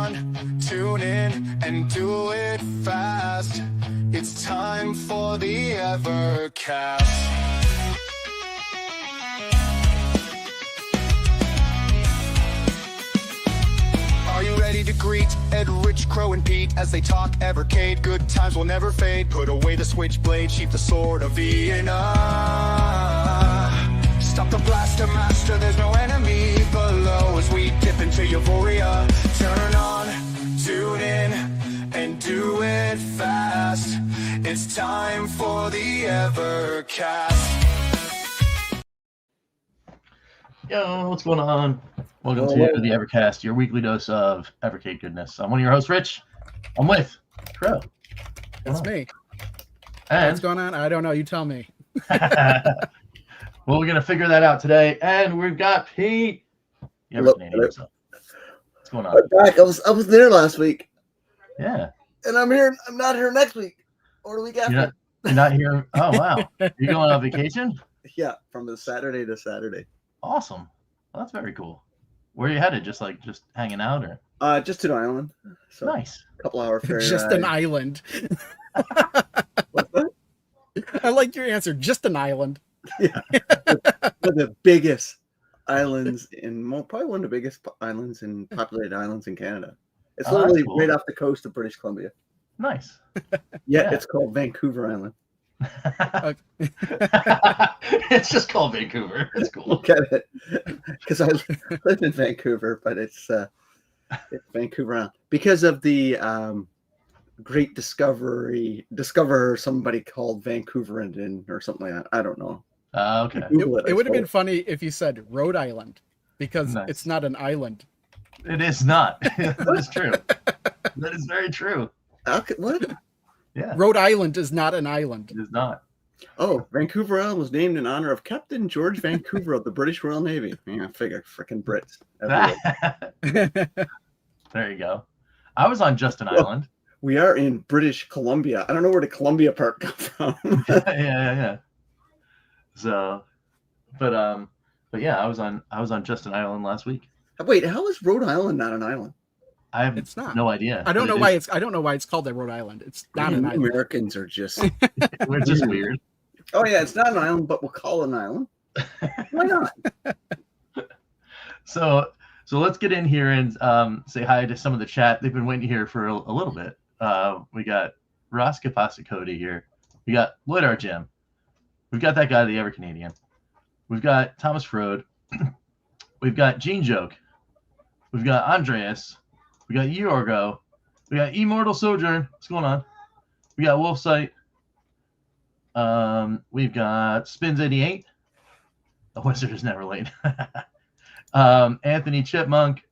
on, tune in, and do it fast. It's time for the Evercast. Are you ready to greet Ed, Rich, Crow, and Pete as they talk Evercade? Good times will never fade. Put away the switchblade, sheath the sword of Vienna. Stop the blaster, master, there's no enemy below as we dip into euphoria. Turn on, tune in, and do it fast. It's time for the Evercast. Yo, what's going on? Welcome to the Evercast, your weekly dose of Evercade goodness. I'm one of your hosts, Rich. I'm with Crow. That's me. And what's going on? I don't know. You tell me. Well, we're gonna figure that out today. And we've got Pete. What's going on? I'm back. I was there last week. Yeah. And I'm here. I'm not here next week or the week after. You're not here. Oh wow. You going on vacation? Yeah, from the Saturday to Saturday. Awesome. Well, that's very cool. Where are you headed? Just hanging out, or? Just to an island. So Nice. A couple hour ferry Just ride. an island. What's that? I like your answer. Just an island. Yeah. One of the biggest islands probably one of the biggest populated islands in Canada. It's literally cool. right off the coast of British Columbia. Nice. Yeah, it's called Vancouver Island. It's just called Vancouver. It's cool. Look at it, because I live in Vancouver, but it's Vancouver Island because of the great discoverer somebody called Vancouverandin or something like that. I don't know. Okay. It would have been funny if you said Rhode Island, because Nice. it's not an island. It is not. That is true. That is very true. What? Yeah. Rhode Island is not an island. It is not. Oh, Vancouver Island was named in honor of Captain George Vancouver of the British Royal Navy. Yeah, I figure freaking Brits. There you go. I was on just an island. We are in British Columbia. I don't know where the Columbia part come from. Yeah. So, but yeah, I was on just an island last week. Wait, how is Rhode Island not an island? I have It's not. no idea. I don't know why it's called that Rhode Island. It's not an island. Americans are just We're just weird. Oh yeah, it's not an island, but we'll call it an island. Why not? So let's get in here and say hi to some of the chat. They've been waiting here for a little bit. We got Ross Capacicody here. We got Lidar Jim. We've got that guy, the Ever Canadian. We've got Thomas Frode. We've got Genejoke. We've got Andreas. We got Yorgo. We got Immortal Sojourn. What's going on? We got Wolfsight. We've got Spins88. The wizard is never late. Anthony Chipmunk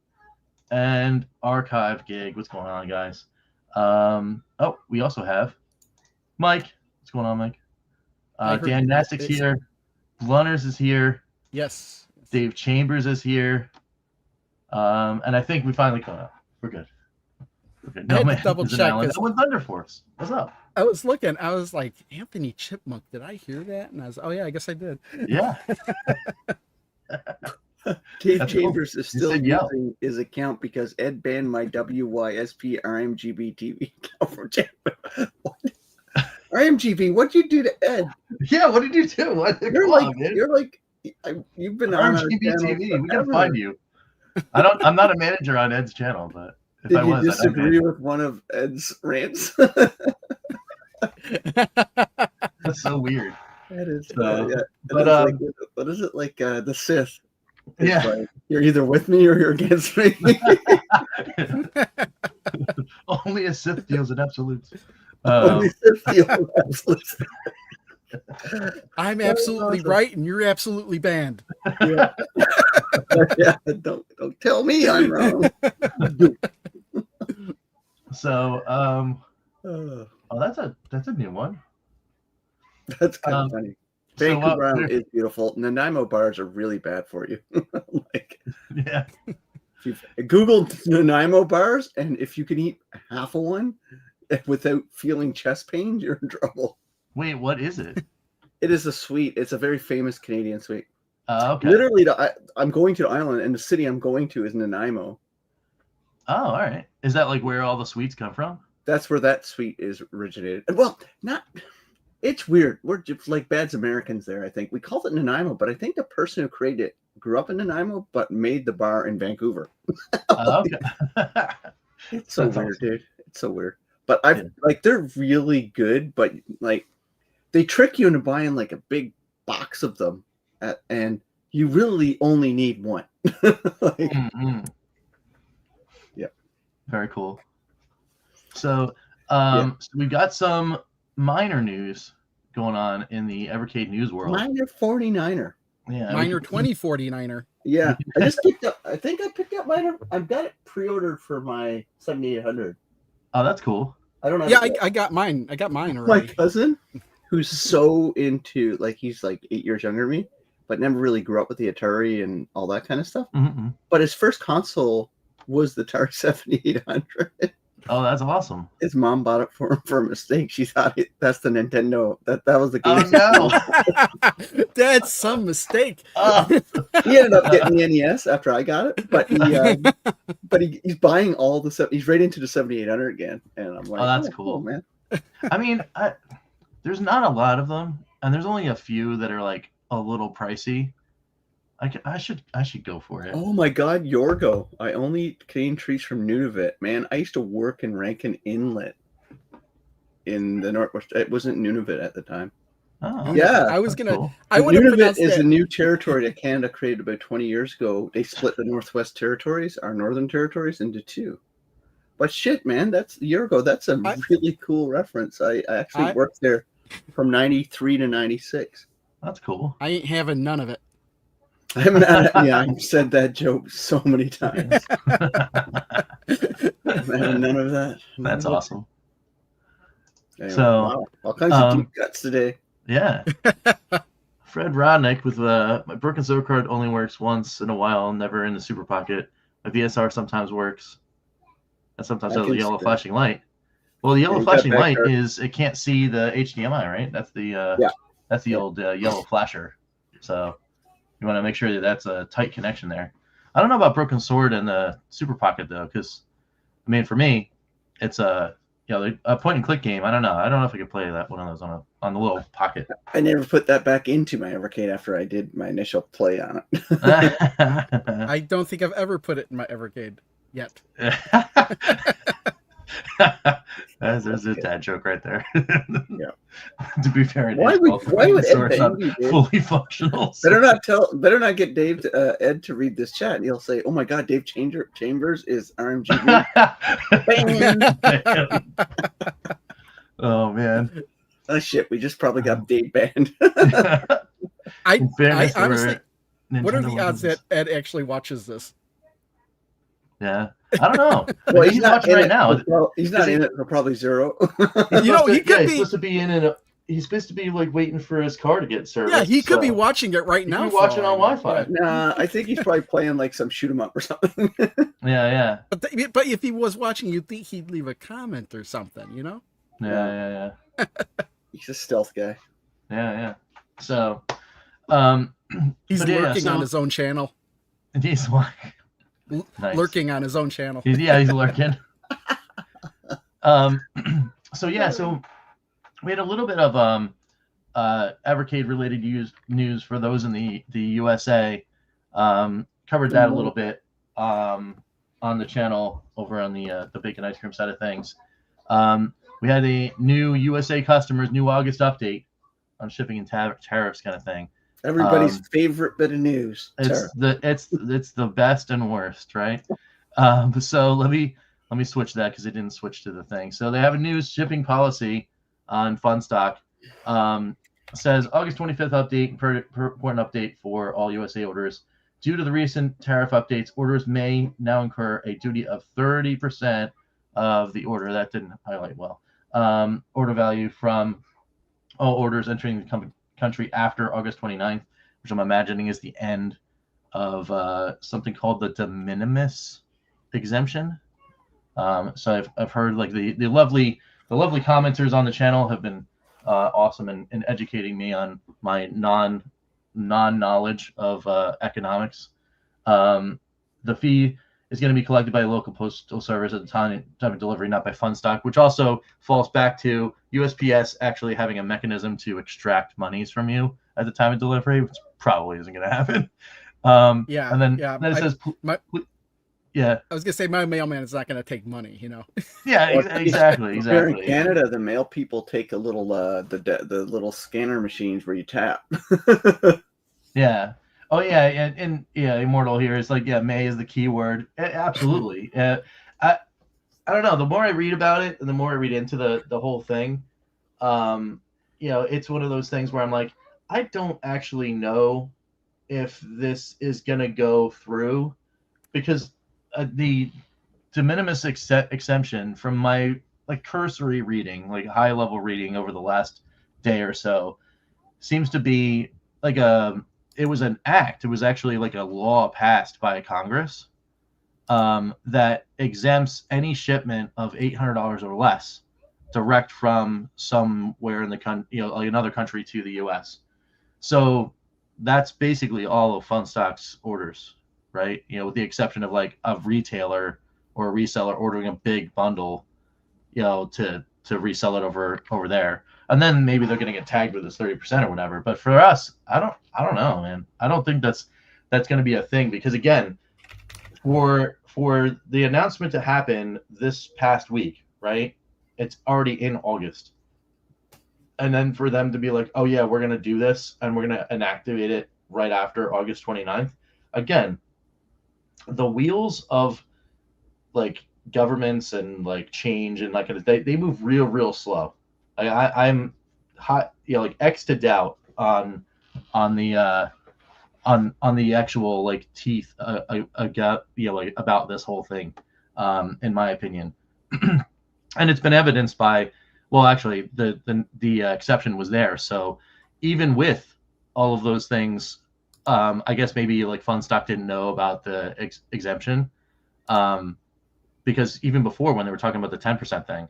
and Archive Gig. What's going on, guys? We also have Mike. What's going on, Mike? Dan Nastic's here. Blunners is here. Yes. Dave Chambers is here. And I think we finally caught up. We're good. I had to double check. That was Thunder Force. What's up? I was looking. I was like, Anthony Chipmunk. Did I hear that? And I was, oh yeah, I guess I did. Yeah. Dave Chambers is still using his account because Ed banned my WYSP RMGB TV account from Chambers. RMGB, what'd you do to Ed? Yeah, what did you do? You've been on RMGB TV. We gotta find you. I'm not a manager on Ed's channel, but if did I was, you disagree with one of Ed's rants? That's so weird. That is. But what is it like? The Sith. It's yeah. like, you're either with me or you're against me. Only a Sith deals in absolutes. Only Sith deals in absolutes. I'm absolutely right, and you're absolutely banned. Yeah. Yeah, don't tell me I'm wrong. So, that's a new one. That's kind of funny. Vancouver Island is beautiful. Nanaimo bars are really bad for you. Yeah. Google Nanaimo bars, and if you can eat half of one without feeling chest pain, you're in trouble. Wait, what is it? It is a sweet. It's a very famous Canadian sweet. Okay. Literally, I'm going to the island, and the city I'm going to is Nanaimo. Oh, all right. Is that like where all the sweets come from? That's where that sweet is originated. Well, not. It's weird. We're just like bad Americans there. I think we called it Nanaimo, but I think the person who created it grew up in Nanaimo, but made the bar in Vancouver. Okay. It's so That's weird, awesome. dude. It's so weird. But I've Yeah. like they're really good, but like they trick you into buying like a big box of them, and you really only need one. Like, Mm-hmm. yeah. Very cool. So, Yeah. so we've got some minor news going on in the Evercade news world. Minor 49er. Yeah, Minor 2049er. Yeah. I just picked up. I think I picked up mine. I've got it pre-ordered for my 7800. Oh, that's cool. I don't know. Yeah, I got mine. I got mine My already. cousin, who's so into like he's like 8 years younger than me, but never really grew up with the Atari and all that kind of stuff. Mm-hmm. But his first console was the Atari 7800. Oh, that's awesome. His mom bought it for him for a mistake. She thought that's the Nintendo. That was the game. Oh no. That's some mistake. Oh. He ended up getting the NES after I got it, but he's buying all the stuff. He's right into the 7800 again, and I'm like, Oh, that's cool, man. I mean, there's not a lot of them, and there's only a few that are like a little pricey. I should go for it. Oh my God, Yorgo! I only eat Canadian treats from Nunavut. Man, I used to work in Rankin Inlet in the Northwest. It wasn't Nunavut at the time. Oh, Yeah. I was that's gonna. cool. I would have Nunavut pronounced is that. a new territory that Canada created about 20 years ago. They split the Northwest Territories, our Northern Territories, into two. But shit, man, that's a year ago. That's a really cool reference. I actually worked there from 93 to 96. That's cool. I ain't having none of it. I've said that joke so many times. I'm having none of that. That's awesome. Anyway, So, wow, all kinds of deep cuts today. Yeah. Fred Rodnick with my broken silver card only works once in a while, never in the super pocket. My VSR sometimes works, and sometimes has a yellow flashing light. Well, the yellow flashing light is it can't see the HDMI, right? That's the old yellow flasher. So you want to make sure that that's a tight connection there. I don't know about broken sword and the super pocket though, because I mean for me, it's a point and click game. I don't know if I could play that one of those on the little pocket. I never put that back into my Evercade after I did my initial play on it. I don't think I've ever put it in my Evercade yet. There's a dad joke right there. Yeah. To be fair, why would Ed fully functional? Better not get Dave Ed to read this chat. He'll say, "Oh my God, Dave Chambers is RMG." Oh man. Oh shit, we just probably got Dave banned. I honestly, what are the odds that Ed actually watches this? Yeah, I don't know. Well, he's watching right now. He's not in it for probably zero. He could be. He's supposed to be in it. He's supposed to be like waiting for his car to get serviced. Yeah, he could be watching it right now. He could be watching on Wi-Fi. Nah, I think he's probably playing like some shoot 'em up or something. Yeah. But if he was watching, you'd think he'd leave a comment or something, you know? Yeah. He's a stealth guy. Yeah. So, he's lurking on his own channel. He's like. Nice. Lurking on his own channel. He's lurking. So we had a little bit of Evercade related news for those in the USA. Covered that a little bit on the channel over on the bacon ice cream side of things. We had a new USA customers new August update on shipping and tariffs kind of thing. Everybody's favorite bit of news. It's the best and worst, right? So let me switch that because it didn't switch to the thing. So they have a new shipping policy on Fun Stock. Says August 25th update, important update for all USA orders. Due to the recent tariff updates, orders may now incur a duty of 30% of the order. That didn't highlight well. Order value from all orders entering the country after August 29th, which I'm imagining is the end of something called the de minimis exemption. So I've heard like the lovely commenters on the channel have been awesome in educating me on my non-knowledge of economics. The fee is going to be collected by a local postal service at the time of delivery, not by Funstock, which also falls back to USPS actually having a mechanism to extract monies from you at the time of delivery, which probably isn't going to happen. And then it says, yeah. I was gonna say my mailman is not gonna take money, Yeah, exactly. Here in Canada, the mail people take a little the little scanner machines where you tap. Yeah. Oh yeah, and Immortal here is like, yeah, May is the key word. Absolutely. I don't know. The more I read about it, and the more I read into the whole thing, it's one of those things where I'm like, I don't actually know if this is gonna go through, because the de minimis exemption, from my cursory reading, high level reading over the last day or so, seems to be it was an act. It was actually a law passed by Congress that exempts any shipment of $800 or less direct from somewhere in the country, another country to the U.S. So that's basically all of Funstock's orders, right? With the exception of a retailer or a reseller ordering a big bundle, to resell it over there, and then maybe they're going to get tagged with this 30% or whatever. But for us, I don't know, man. I don't think that's going to be a thing, because again, for the announcement to happen this past week, right? It's already in August. And then for them to be like, oh yeah, we're going to do this and we're going to inactivate it right after August 29th. Again, the wheels of governments and change and they move real slow. I'm hot, X to doubt on the actual teeth about this whole thing, in my opinion. And it's been evidenced by, well, actually the exception was there. So even with all of those things, I guess maybe Funstock didn't know about the exemption, because even before, when they were talking about the 10% thing,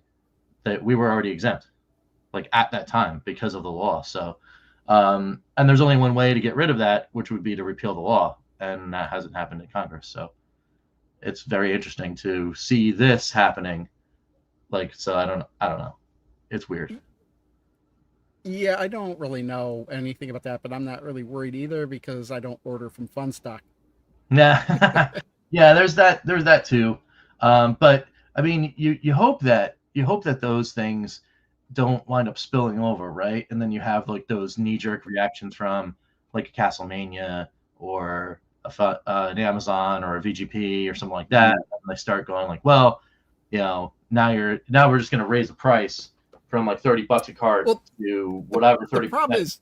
that we were already exempt, at that time, because of the law. So, and there's only one way to get rid of that, which would be to repeal the law, and that hasn't happened in Congress. So it's very interesting to see this happening. So I don't know. It's weird. Yeah, I don't really know anything about that, but I'm not really worried either, because I don't order from Funstock. Yeah. Yeah, there's that too. But I mean, you hope that those things don't wind up spilling over, right? And then you have those knee-jerk reactions from a Castlemania or an Amazon or a VGP or something like that, and they start going well, now we're just going to raise the price from $30 a cart to whatever. 30. The problem is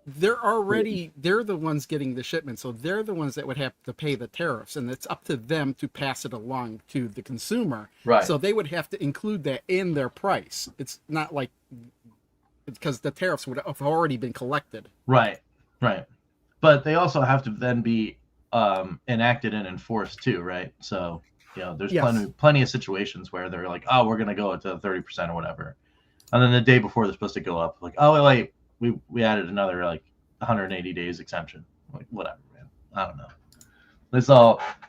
they're the ones getting the shipment, so they're the ones that would have to pay the tariffs, and it's up to them to pass it along to the consumer. Right. So they would have to include that in their price. It's not because the tariffs would have already been collected. Right. But they also have to then be enacted and enforced too, right? So there's plenty of situations where they're oh, we're going to go to 30% or whatever, and then the day before they're supposed to go up, oh wait, we added another 180 days exemption. Whatever, man. I don't know.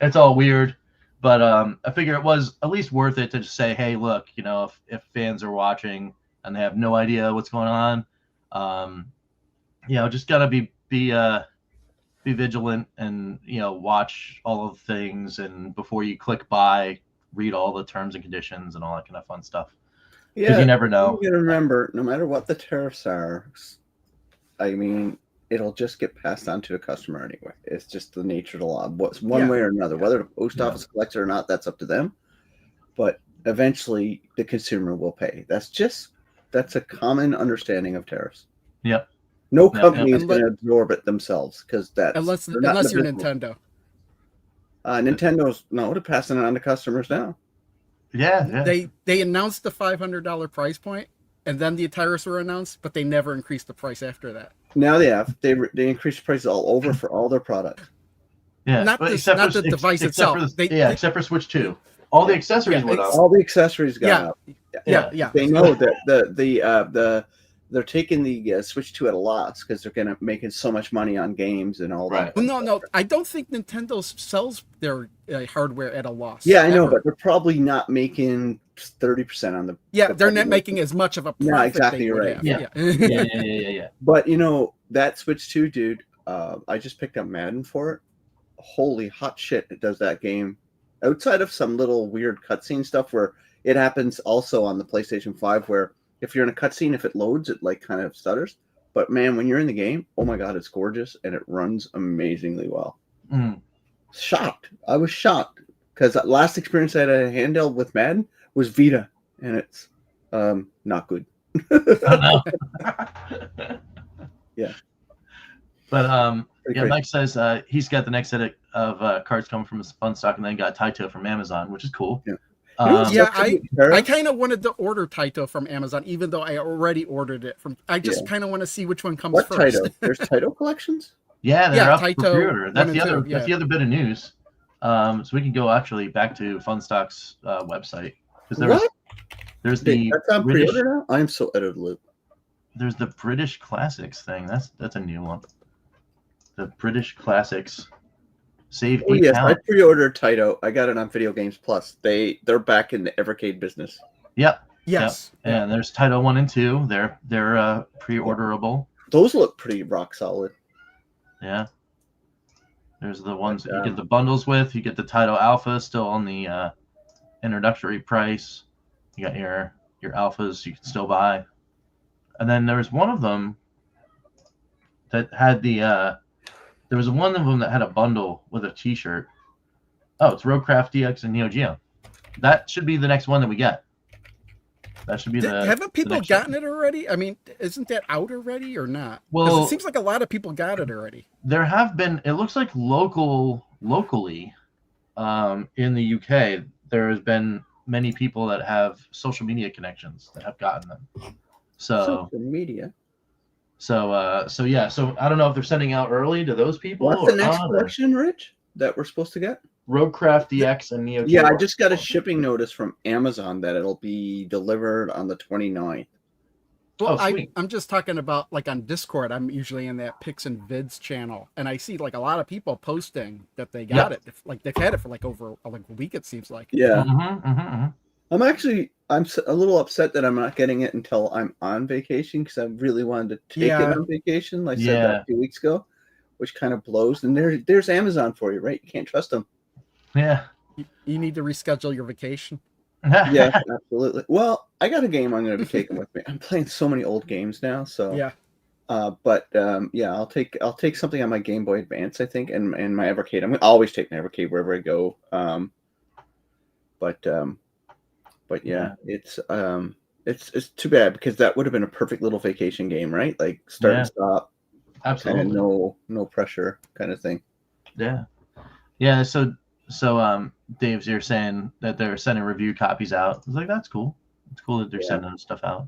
It's all weird, but I figure it was at least worth it to just say, hey, look, if fans are watching and they have no idea what's going on, just gotta be vigilant and watch all of the things, and before you click buy, read all the terms and conditions and all that kind of fun stuff. Because you never know. You gotta remember, no matter what the tariffs are, I mean, it'll just get passed on to a customer anyway. It's just the nature of the law. What's one way or another, whether the post office collects it or not, that's up to them. But eventually, the consumer will pay. That's a common understanding of tariffs. Yep. No company is going to absorb it themselves, because unless you're Nintendo. Nintendo's they're passing it on to customers now. Yeah. They announced the $500 price point, and then the tariffs were announced, but they never increased the price after that. Now they have. They increased prices all over for all their products. Yeah, not the device itself. Except for Switch 2. All the accessories went up. All the accessories got up. Yeah. They know that they're taking the Switch 2 at a loss because they're gonna making so much money on games and all that. Well, no, I don't think Nintendo sells their hardware at a loss. Yeah, I know, ever. but they're probably not making 30% on the. Yeah, they're not making as much of a profit. No, exactly, they you're would right. have. Yeah. Yeah. Yeah. But that Switch 2, dude, I just picked up Madden for it. Holy hot shit! It does that game. Outside of some little weird cutscene stuff where it happens also on the PlayStation 5, where if you're in a cutscene, if it loads, it like kind of stutters. But man, when you're in the game, oh my god, it's gorgeous and it runs amazingly well. Shocked. I was shocked because the last experience I had a handheld with Madden was Vita, and it's not good. Oh, no. Yeah. But Mike says he's got the next set of cards coming from Funstock, and then got Taito from Amazon, which is cool. Yeah. I kind of wanted to order Taito from Amazon, even though I already ordered it from. I just kind of want to see which one comes what first. Taito? There's Taito collections. Yeah, they're up Taito for pre-order. That's the other. 2, That's the other bit of news. So we can go actually back to Funstock's website because there's the that's on British. pre-order now. I'm so out of the loop. There's the British Classics thing. That's a new one. The British Classics. Save Oh yes, £8. I pre-ordered Taito. I got it on Video Games Plus. They're back in the Evercade business. Yep. Yes. Yep. And there's Taito 1 and 2. They're pre-orderable. Those look pretty rock solid. Yeah. There's the ones that you get the bundles with. You get the Taito Alpha still on the introductory price. You got your alphas you can still buy. And then there's one of them that had there was one of them that had a bundle with a t-shirt. Oh, it's Roadcraft DX and Neo Geo. That should be the next one that we get. That should be Haven't people gotten it already? I mean, isn't that out already or not? Well, it seems like a lot of people got it already. There have been. It looks like locally, in the UK, there has been many people that have social media connections that have gotten them. So social media. So yeah. So I don't know if they're sending out early to those people. What's the next collection, Rich, that we're supposed to get? Roadcraft DX and Neo Geo. Yeah, I just got a shipping notice from Amazon that it'll be delivered on the 29th. Well, sweet. I'm just talking about like on Discord. I'm usually in that Pics and Vids channel, and I see like a lot of people posting that they got it. Like they've had it for like over like a week. It seems like. Yeah. Mm-hmm. I'm a little upset that I'm not getting it until I'm on vacation because I really wanted to take it on vacation. Like I said that 2 weeks ago, which kind of blows. And there's Amazon for you, right? You can't trust them. Yeah. You need to reschedule your vacation. Yeah, absolutely. Well, I got a game I'm going to be taking with me. I'm playing so many old games now, so yeah. I'll take something on my Game Boy Advance, I think, and my Evercade. I'm going to always take my Evercade wherever I go. But yeah, it's too bad because that would have bin a perfect little vacation game, right? Like start and stop, absolutely, kind of no pressure kind of thing. Yeah. So Dave's here saying that they're sending review copies out. I was like, that's cool. It's cool that they're sending stuff out.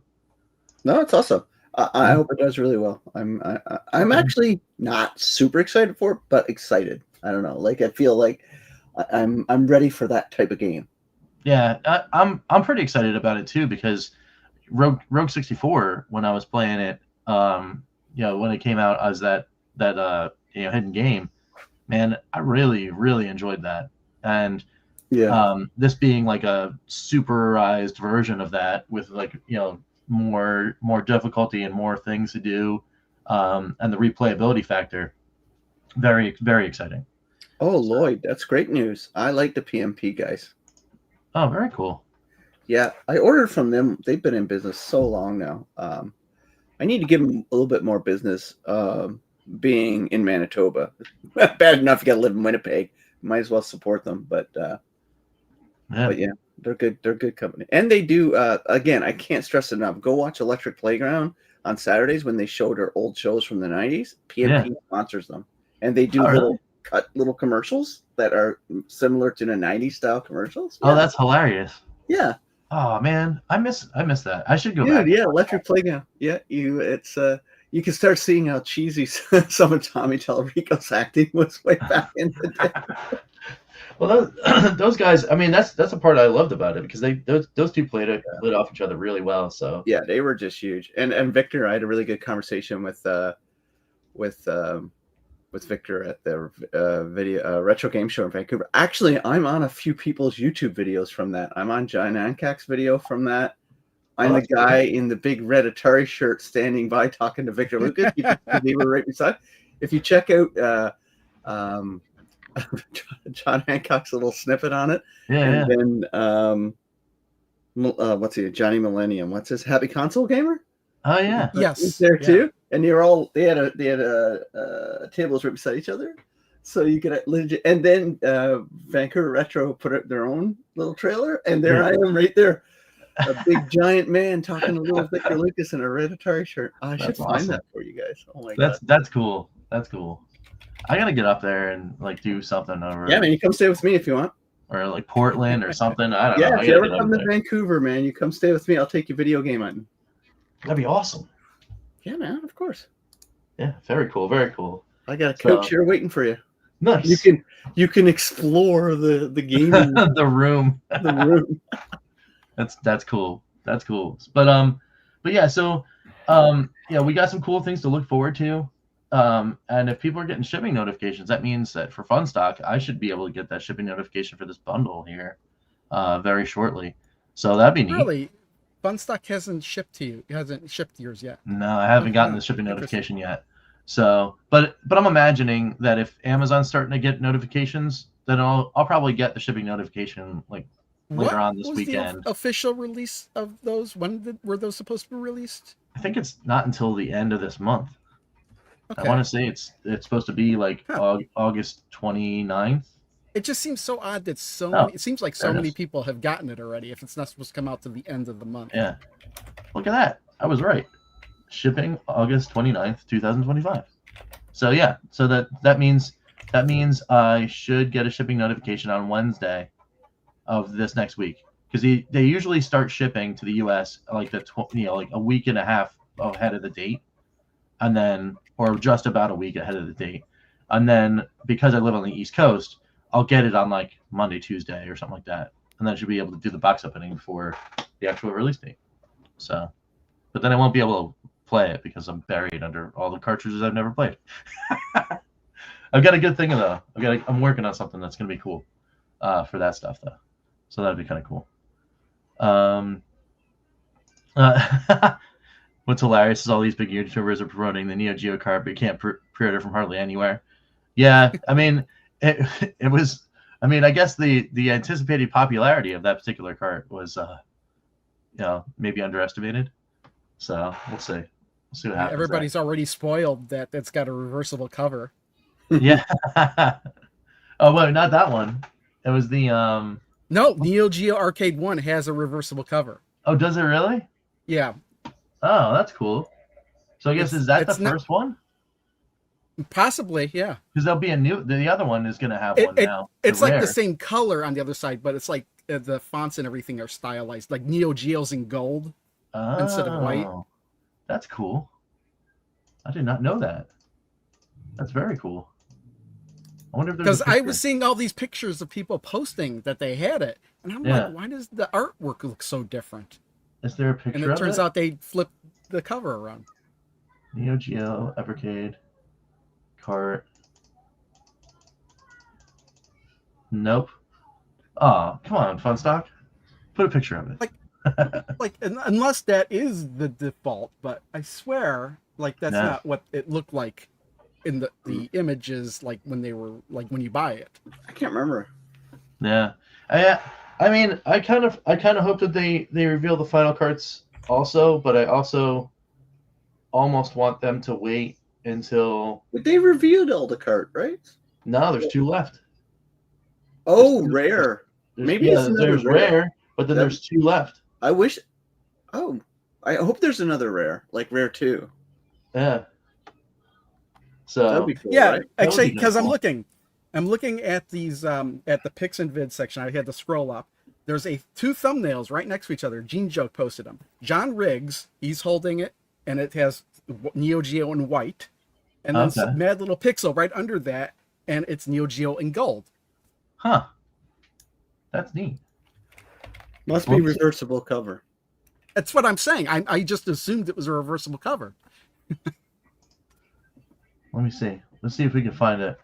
No, it's awesome. I hope it does really well. I'm actually not super excited for it, but excited. I don't know. Like I feel like I'm ready for that type of game. Yeah, I'm pretty excited about it too because Rogue 64 when I was playing it, when it came out as that hidden game, man, I really enjoyed that. And this being like a superized version of that with like more difficulty and more things to do, and the replayability factor, very exciting. Oh, Lloyd, that's great news. I like the PMP guys. Oh, very cool. Yeah, I ordered from them. They've been in business so long now. I need to give them a little bit more business. Being in Manitoba, bad enough you got to live in Winnipeg. Might as well support them. But yeah, they're good. They're a good company, and they do. Again, I can't stress it enough. Go watch Electric Playground on Saturdays when they show their old shows from the '90s. PMP sponsors them, and they do little commercials that are similar to the '90s style commercials. Oh, that's hilarious. Yeah. Oh man, I miss that. I should go back. Yeah, Electric Playground. Yeah, you can start seeing how cheesy some of Tommy Tallarico's acting was way back in the day. Well, those guys. I mean, that's the part I loved about it because those two played off each other really well. So Yeah, they were just huge. And Victor, I had a really good conversation with Victor at the video retro game show in Vancouver. Actually, I'm on a few people's YouTube videos from that. I'm on Genejoke's video from that. I'm the guy in the big red Atari shirt standing by talking to Victor Lucas. They were right beside. If you check out John Hancock's little snippet on it, then what's he? Johnny Millennium. What's his Happy Console Gamer? Oh yeah, yes, he's there too. And they had tables right beside each other, so you could legit. And then Vancouver Retro put up their own little trailer, and there I am right there, a big giant man talking to little Victor Lucas in a red Atari shirt. I should find that for you guys. Oh my god, that's cool. That's cool. I gotta get up there and like do something over. Yeah, man, you come stay with me if you want. Or like Portland or something. I don't know. Yeah, if you ever come to Vancouver, man, you come stay with me. I'll take you video game hunting. That'd be awesome. Yeah, man, of course. Yeah, very cool. Very cool. I got a couch here waiting for you. Nice. You can explore the gaming the room. The room. That's cool. That's cool. But yeah, so yeah, we got some cool things to look forward to. And if people are getting shipping notifications, that means that for Fun Stock, I should be able to get that shipping notification for this bundle here very shortly. So that'd be neat. Really? Fun Stock hasn't shipped to you. It hasn't shipped yours yet. No, I haven't gotten the shipping notification yet. So, but I'm imagining that if Amazon's starting to get notifications, then I'll probably get the shipping notification like later on this weekend. The official release of those? Were those supposed to be released? I think it's not until the end of this month. Okay. I want to say it's supposed to be like August 29th. It just seems so odd that many, it seems like so many people have gotten it already if it's not supposed to come out to the end of the month. Yeah. Look at that. I was right. Shipping August 29th, 2025. So yeah, so that means I should get a shipping notification on Wednesday of this next week, because they usually start shipping to the US like like a week and a half ahead of the date, and then or just about a week ahead of the date. And then because I live on the East Coast, I'll get it on like Monday, Tuesday or something like that. And then I should be able to do the box opening for the actual release date. So, but then I won't be able to play it because I'm buried under all the cartridges I've never played. I've got a good thing though. I'm working on something that's going to be cool for that stuff though. So that'd be kind of cool. What's hilarious is all these big YouTubers are promoting the Neo Geo card, but you can't pre-order from hardly anywhere. Yeah, I mean, it was. I mean, I guess the anticipated popularity of that particular card was, maybe underestimated. So we'll see. We'll see what happens. Everybody's already spoiled that it's got a reversible cover. Yeah. Oh wait, not that one. It was the No, Neo Geo Arcade 1 has a reversible cover. Oh, does it really? Yeah. Oh, that's cool. So I guess is that the first one? Possibly, yeah. Because there'll be the other one is going to have one now. It's like the same color on the other side, but it's like the fonts and everything are stylized. Like Neo Geo's in gold instead of white. That's cool. I did not know that. That's very cool. I wonder if there's because I was seeing all these pictures of people posting that they had it, and I'm like, why does the artwork look so different? Is there a picture? And it turns out they flipped the cover around. Neo Geo Evercade cart. Nope. Oh, come on, Fun Stock. Put a picture of it. Like unless that is the default, but I swear, like that's not what it looked like in the images, like when they were like when you buy it. I can't remember. Yeah. I mean, I kind of hope that they reveal the final carts also, but I also almost want them to wait until. But they revealed all the cart, right? No, there's 2 left. Oh, rare. Maybe there's rare, but then there's 2 left. I wish. Oh, I hope there's another rare, like rare 2. Yeah. So that'd be cool, yeah, right? actually, because I'm looking at these at the Pix and Vid section. I had to scroll up. There's 2 thumbnails right next to each other. Genejoke posted them. John Riggs, he's holding it, and it has Neo Geo in white, and then some mad little pixel right under that, and it's Neo Geo in gold. Huh. That's neat. Must be reversible cover. That's what I'm saying. I just assumed it was a reversible cover. Let me see. Let's see if we can find it.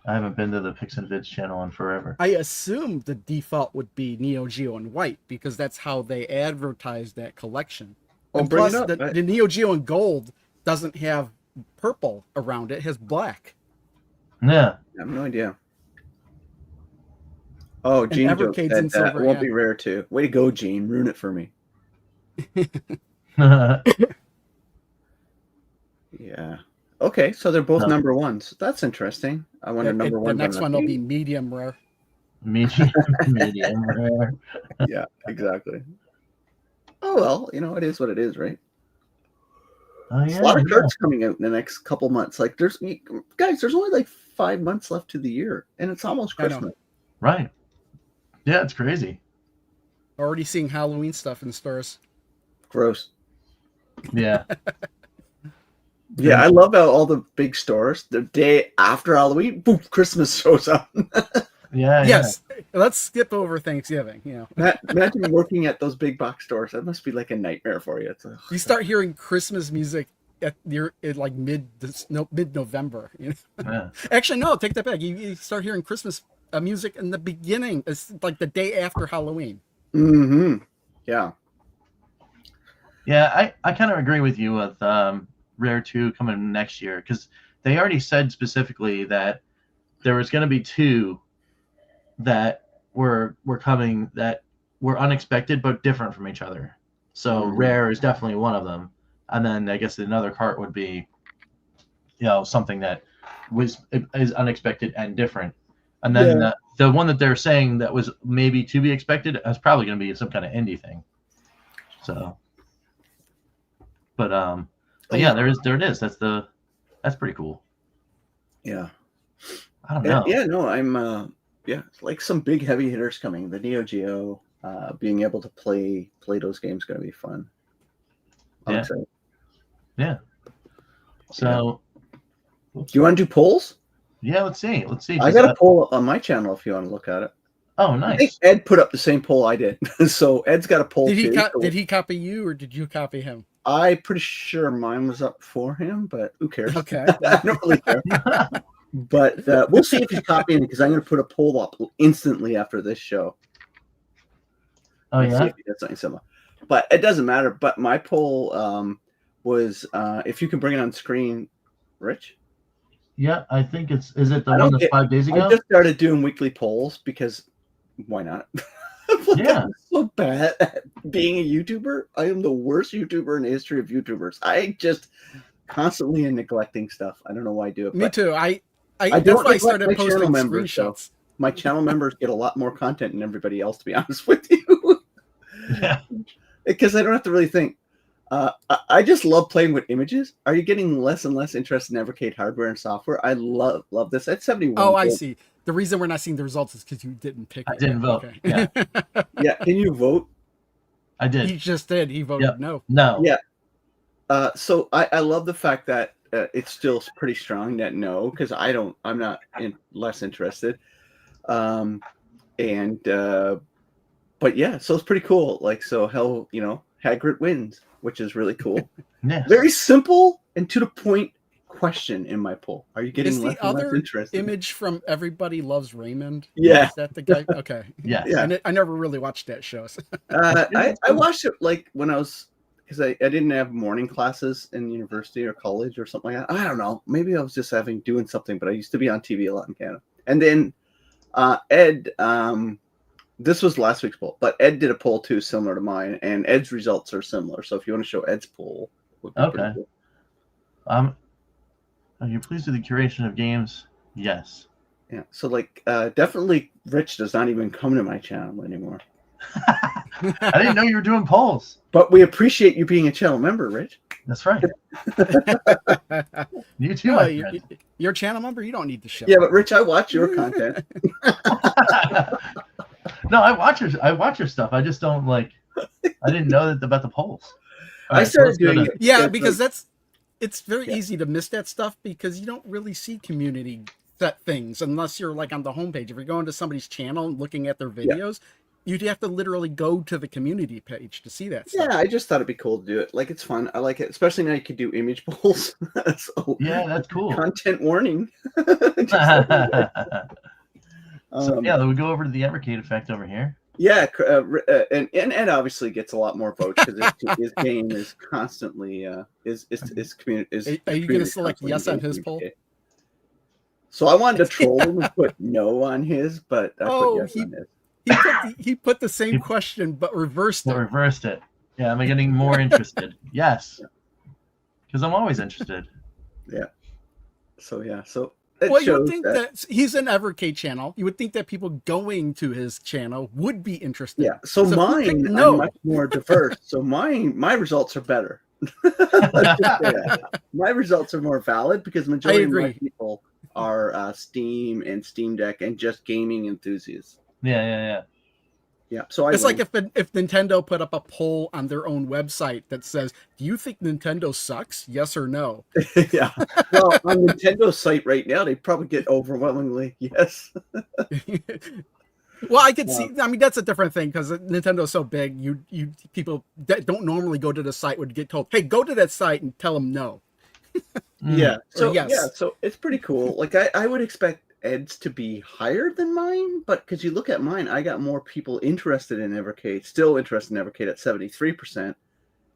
I haven't been to the Pix and Vids channel in forever. I assumed the default would be Neo Geo in white because that's how they advertised that collection. Oh, And bring plus, it up. the Neo Geo in gold doesn't have purple around it; it has black. Yeah. I have no idea. Oh, Gene Evercade's in said that silver, won't yeah. be rare too. Way to go, Gene. Ruin it for me. Yeah. Okay, so they're both number ones. That's interesting. I wonder number one. The next one will be medium rare. medium rare. Yeah, exactly. Oh well, it is what it is, right? Oh There's yeah. a lot of cards coming out in the next couple months. Like there's only like 5 months left to the year, and it's almost Christmas. Right. Yeah, it's crazy. Already seeing Halloween stuff in stores. Gross. Yeah. Yeah, I love how all the big stores, the day after Halloween, boom, Christmas shows up. Yeah. Yes. Let's skip over Thanksgiving. Imagine working at those big box stores. That must be like a nightmare for you. You start hearing Christmas music at like mid-November. Yeah. Actually, no, take that back. You start hearing Christmas music in the beginning. It's like the day after Halloween. Mm-hmm. Yeah. Yeah, I kind of agree with you with Rare 2 coming next year because they already said specifically that there was going to be 2 that were coming that were unexpected but different from each other. So Rare is definitely one of them, and then I guess another cart would be, something that is unexpected and different. And then the one that they're saying that was maybe to be expected is probably going to be some kind of indie thing. So, but yeah, there it is. That's pretty cool. Yeah. I don't know. Yeah, no, I'm like some big heavy hitters coming. The Neo Geo, being able to play those games is going to be fun. I'm excited. Yeah. So, do you want to do polls? Yeah, let's see. I got a poll on my channel if you want to look at it. Oh, nice. I think Ed put up the same poll I did. So Ed's got a poll Did he too. did he copy you or did you copy him? I'm pretty sure mine was up for him, but who cares? Okay. I don't really care. But we'll see if he's copying because I'm going to put a poll up instantly after this show. Oh, Let's yeah? see if he does something similar. But it doesn't matter. But my poll was if you can bring it on screen, Rich. Yeah, I think is it the one that's 5 days ago? I just started doing weekly polls because why not? Yeah. I'm so bad at being a YouTuber. I am the worst YouTuber in the history of YouTubers. I just constantly am neglecting stuff. I don't know why I do it. Me too. I don't that's why I neglect started my posting channel members, screenshots. My channel members get a lot more content than everybody else, to be honest with you. Yeah. Because I don't have to really think. I just love playing with images. Are you getting less and less interested in Evercade hardware and software? I love this. At 71. Oh, I see. The reason we're not seeing the results is because you didn't pick. I didn't vote. Okay. Yeah. Yeah, can you vote? I did. He just did. He voted no. No. Yeah. So I love the fact that it's still pretty strong that no, because I'm not less interested. But yeah, so it's pretty cool. Like, so hell, Hagrid wins, which is really cool. Yes. Very simple and to the point question in my poll. Are you getting Is less the and less other interested? image from Everybody Loves Raymond? Yeah. Is that the guy? Okay. Yes. Yeah. I never really watched that show. So. I watched it like when I was, because I didn't have morning classes in university or college or something like that. I don't know. Maybe I was just doing something, but I used to be on TV a lot in Canada. And then Ed, this was last week's poll, but Ed did a poll too, similar to mine, and Ed's results are similar. So if you want to show Ed's poll, would be pretty cool. Are you pleased with the curation of games? Yes. Yeah. So definitely Rich does not even come to my channel anymore. I didn't know you were doing polls. But we appreciate you being a channel member, Rich. That's right. You too, No, my friend. you're a channel member. You don't need to show. Yeah, but Rich, I watch your content. No, I watch your stuff. I just don't I didn't know about the polls. All I right, started let's go doing to- it. Yeah, Yeah, because it's very easy to miss that stuff because you don't really see community set things unless you're like on the homepage. If you're going to somebody's channel and looking at their videos, you'd have to literally go to the community page to see that stuff. Yeah, I just thought it'd be cool to do it. Like, it's fun. I like it, especially now you could do image polls. So, Yeah, that's cool. content warning. So yeah, we go over to the Evercade effect over here. Yeah, and Ed obviously gets a lot more votes because his game is constantly is community. Are you going to select yes on his poll? So I wanted to troll him and put no on his, but I put yes on his. He put the same question but reversed it. Reversed it. Yeah, am I getting more interested? Yes, because I'm always interested. Yeah. So well, you would think that he's an Evercade channel. You would think that people going to his channel would be interested. Yeah. So mine are much more diverse. So my results are better. My results are more valid because majority of my people are Steam and Steam Deck and just gaming enthusiasts. Yeah. So it's like if Nintendo put up a poll on their own website that says, "Do you think Nintendo sucks? Yes or no?" Yeah. Well, on Nintendo's site right now, they probably get overwhelmingly yes. Well, I could see. I mean, that's a different thing because Nintendo's so big. You people that don't normally go to the site would get told, "Hey, go to that site and tell them no." Yeah. So yes. Yeah. So it's pretty cool. Like I would expect Ed's to be higher than mine, but because you look at mine, I got more people interested in Evercade, still interested in Evercade at 73%,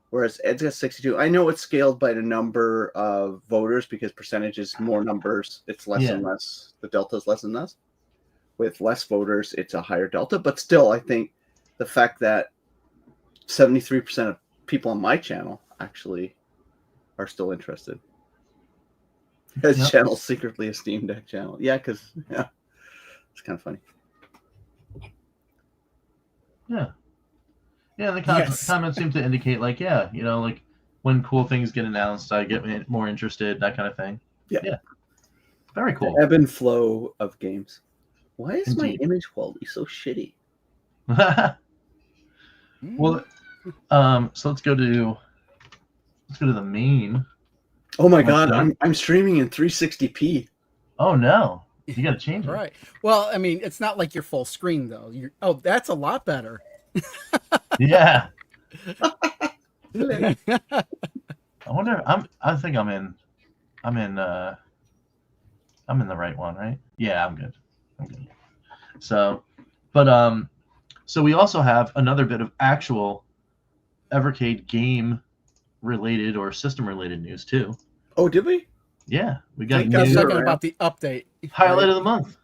whereas Ed's got 62. I know it's scaled by the number of voters because percentages, more numbers, it's less and less. The delta is less and less. With less voters, it's a higher delta, but still, I think the fact that 73% of people on my channel actually are still interested. His channel's secretly a Steam Deck channel. Yeah, because it's kind of funny. Yeah. The comments seem to indicate like, like when cool things get announced, I get more interested, that kind of thing. Yeah. Very cool. The ebb and flow of games. Why is my image quality so shitty? Well, so let's go to the main. Oh my god, I'm streaming in 360p. Oh no. You gotta change it. Right. Well, I mean, it's not like you're full screen though. That's a lot better. Yeah. I wonder I think I'm in the right one, right? Yeah, I'm good. So we also have another bit of actual Evercade game related or system related news too. Oh, did we? Yeah, we got talking about the update. Highlight of the month.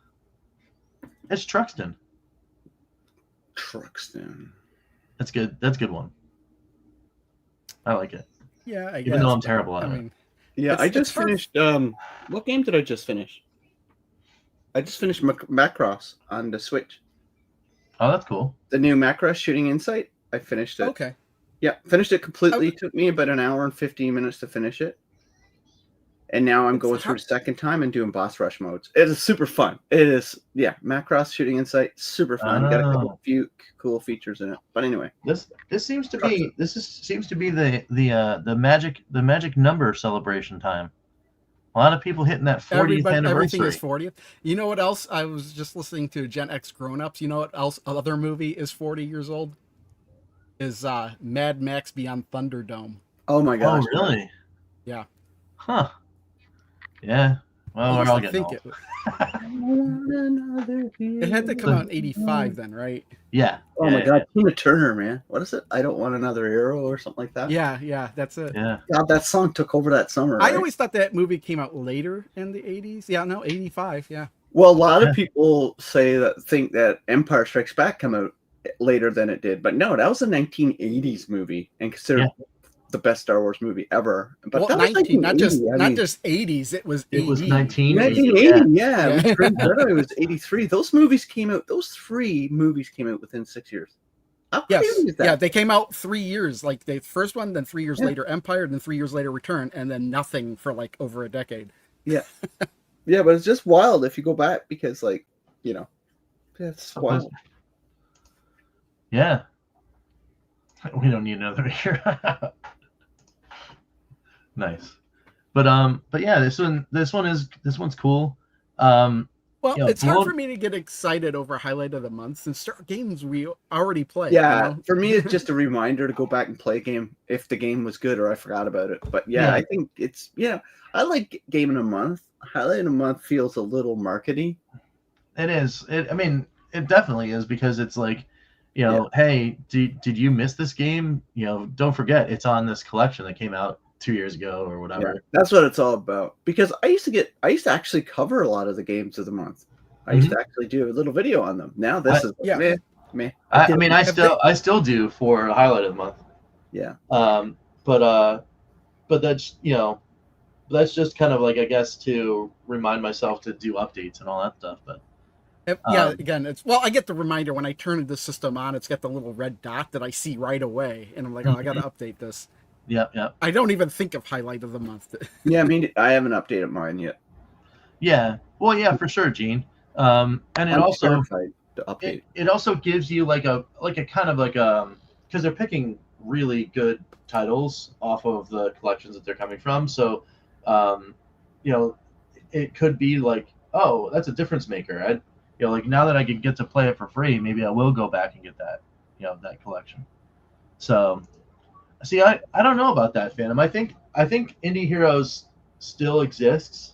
It's Truxton. That's good. That's a good one. I like it. Yeah, I guess. Even though I'm terrible at it. Yeah, I just finished. What game did I just finish? I just finished Macross on the Switch. Oh, that's cool. The new Macross Shooting Insight. I finished it. Okay. Yeah, finished it completely. Took me about an hour and 15 minutes to finish it. And now I'm going through the second time and doing boss rush modes. It is super fun. It is, Macross Shooting Insight, super fun. Got a couple few cool features in it. But anyway, this seems to be the magic number celebration time. A lot of people hitting that 40th anniversary. Everything is 40th. You know what else? I was just listening to Gen X Grown Ups. You know what else? Another movie is 40 years old. Is Mad Max Beyond Thunderdome. Oh my gosh. Oh really? Yeah. Huh. Yeah. Well, we're all getting old. It had to come out in 85 then, right? Yeah. Oh my god, Tina Turner, man. What is it? I Don't Want Another Hero or something like that? Yeah, that's it. Yeah. God, that song took over that summer. Right? I always thought that movie came out later in the 80s. Yeah, no, 85, yeah. Well, a lot of people think that Empire Strikes Back came out later than it did, but no, that was a 1980s movie and considered the best Star Wars movie ever. But well, that was 19, not just 80s. It was 1980. Yeah. It was 83. Those movies came out. Those three movies came out within 6 years. How crazy is that? Yeah, they came out 3 years. Like the first one, then 3 years later Empire, then 3 years later Return, and then nothing for like over a decade. Yeah. Yeah, but it's just wild if you go back because it's wild. Yeah. We don't need another year. Nice. But yeah, this one's cool. Well, You know, it's hard for me to get excited over highlight of the month since start games we already played. Yeah, You know? for me, it's just a reminder to go back and play a game if the game was good or I forgot about it. But yeah, Yeah. I think it's I like game in a month. Highlight in a month feels a little markety. It is. I mean, it definitely is because it's like, Yeah. hey, did you miss this game? Don't forget it's on this collection that came out 2 years ago or Yeah, whatever. that's what it's all about. Because I used to actually cover a lot of the games of the month. I used to actually do a little video on them. Now this is Yeah. meh, meh. I mean, I Have they- still do for highlight of the month. Yeah. But that's just kind of like, I guess, to remind myself to do updates and all that stuff. But Yeah, again, I get the reminder when I turn the system on, it's got the little red dot that I see right away, and I'm like, oh, I got to update this. yeah. I don't even think of highlight of the month. Yeah, I mean, I haven't updated mine yet. Yeah. Well, yeah, for sure, Gene. And it I'm also terrified to update. it also gives you like a kind of like because they're picking really good titles off of the collections that they're coming from. So, you know, it could be like, oh, that's a difference maker. Like now that I can get to play it for free, maybe I will go back and get that, that collection. So, see, I don't know about that, Phantom. I think Indie Heroes still exists,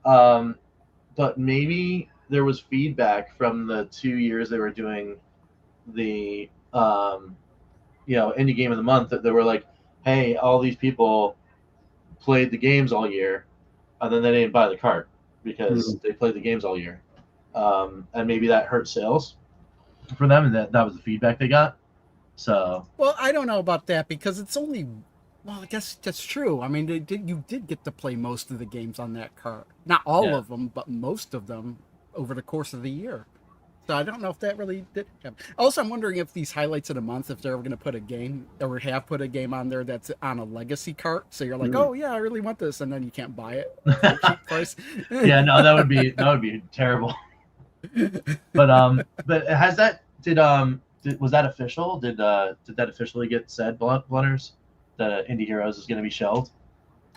but maybe there was feedback from the 2 years they were doing the indie game of the month that they were like, hey, all these people played the games all year, and then they didn't buy the cart because they played the games all year, and maybe that hurt sales for them, and that was the feedback they got. So, Well, I don't know about that because it's only. Well, I guess that's true. I mean, you did get to play most of the games on that cart. Not all of them, but most of them over the course of the year. So I don't know if that really did happen. Also, I'm wondering if these highlights of the month, if they're ever going to put a game or have put a game on there that's on a legacy cart. So you're like, oh yeah, I really want this, and then you can't buy it for a cheap price. yeah, no, that would be terrible. But has that was that official? Did that officially get said, Blunners, that Indie Heroes is going to be shelved?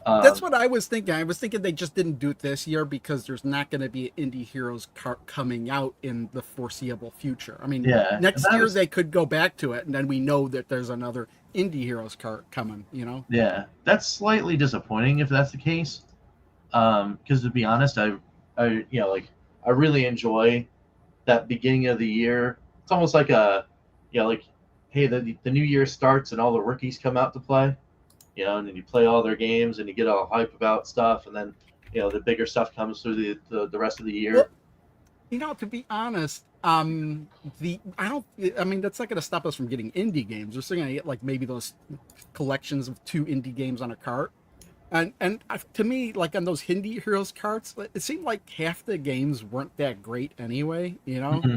That's what I was thinking. I was thinking they just didn't do it this year because there's not going to be an Indie Heroes cart coming out in the foreseeable future. I mean, next year they could go back to it, and then we know that there's another Indie Heroes cart coming. Yeah, that's slightly disappointing if that's the case. Because to be honest, I really enjoy that beginning of the year. It's almost like hey, the new year starts and all the rookies come out to play, and then you play all their games and you get all hype about stuff, and then the bigger stuff comes through the rest of the year. Well, to be honest, I mean that's not going to stop us from getting indie games. We're still going to get like maybe those collections of 2 indie games on a cart. And to me, like on those Indie Heroes carts, it seemed like half the games weren't that great anyway, Mm-hmm.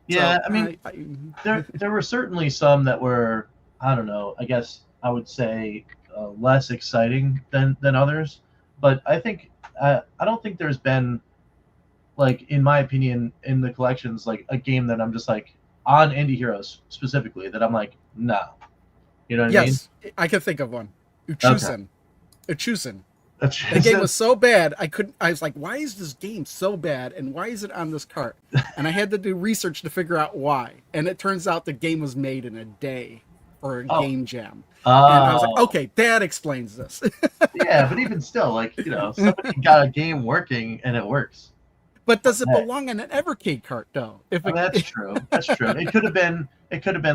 Yeah, so, I mean, there were certainly some that were, I don't know, I guess I would say less exciting than others. But I think I don't think there's been, like, in my opinion, in the collections, like a game that I'm just like on Indie Heroes specifically that I'm like, no, you know what I mean? Yes, I can think of one. Truxton. Okay. The game was so bad, I was like, why is this game so bad and why is it on this cart? And I had to do research to figure out why. And it turns out the game was made in a day for a game jam. And I was like, okay, that explains this. Yeah, but even still, like, somebody got a game working and it works. But does it belong in an Evercade cart though? That's true. That's true. It could have been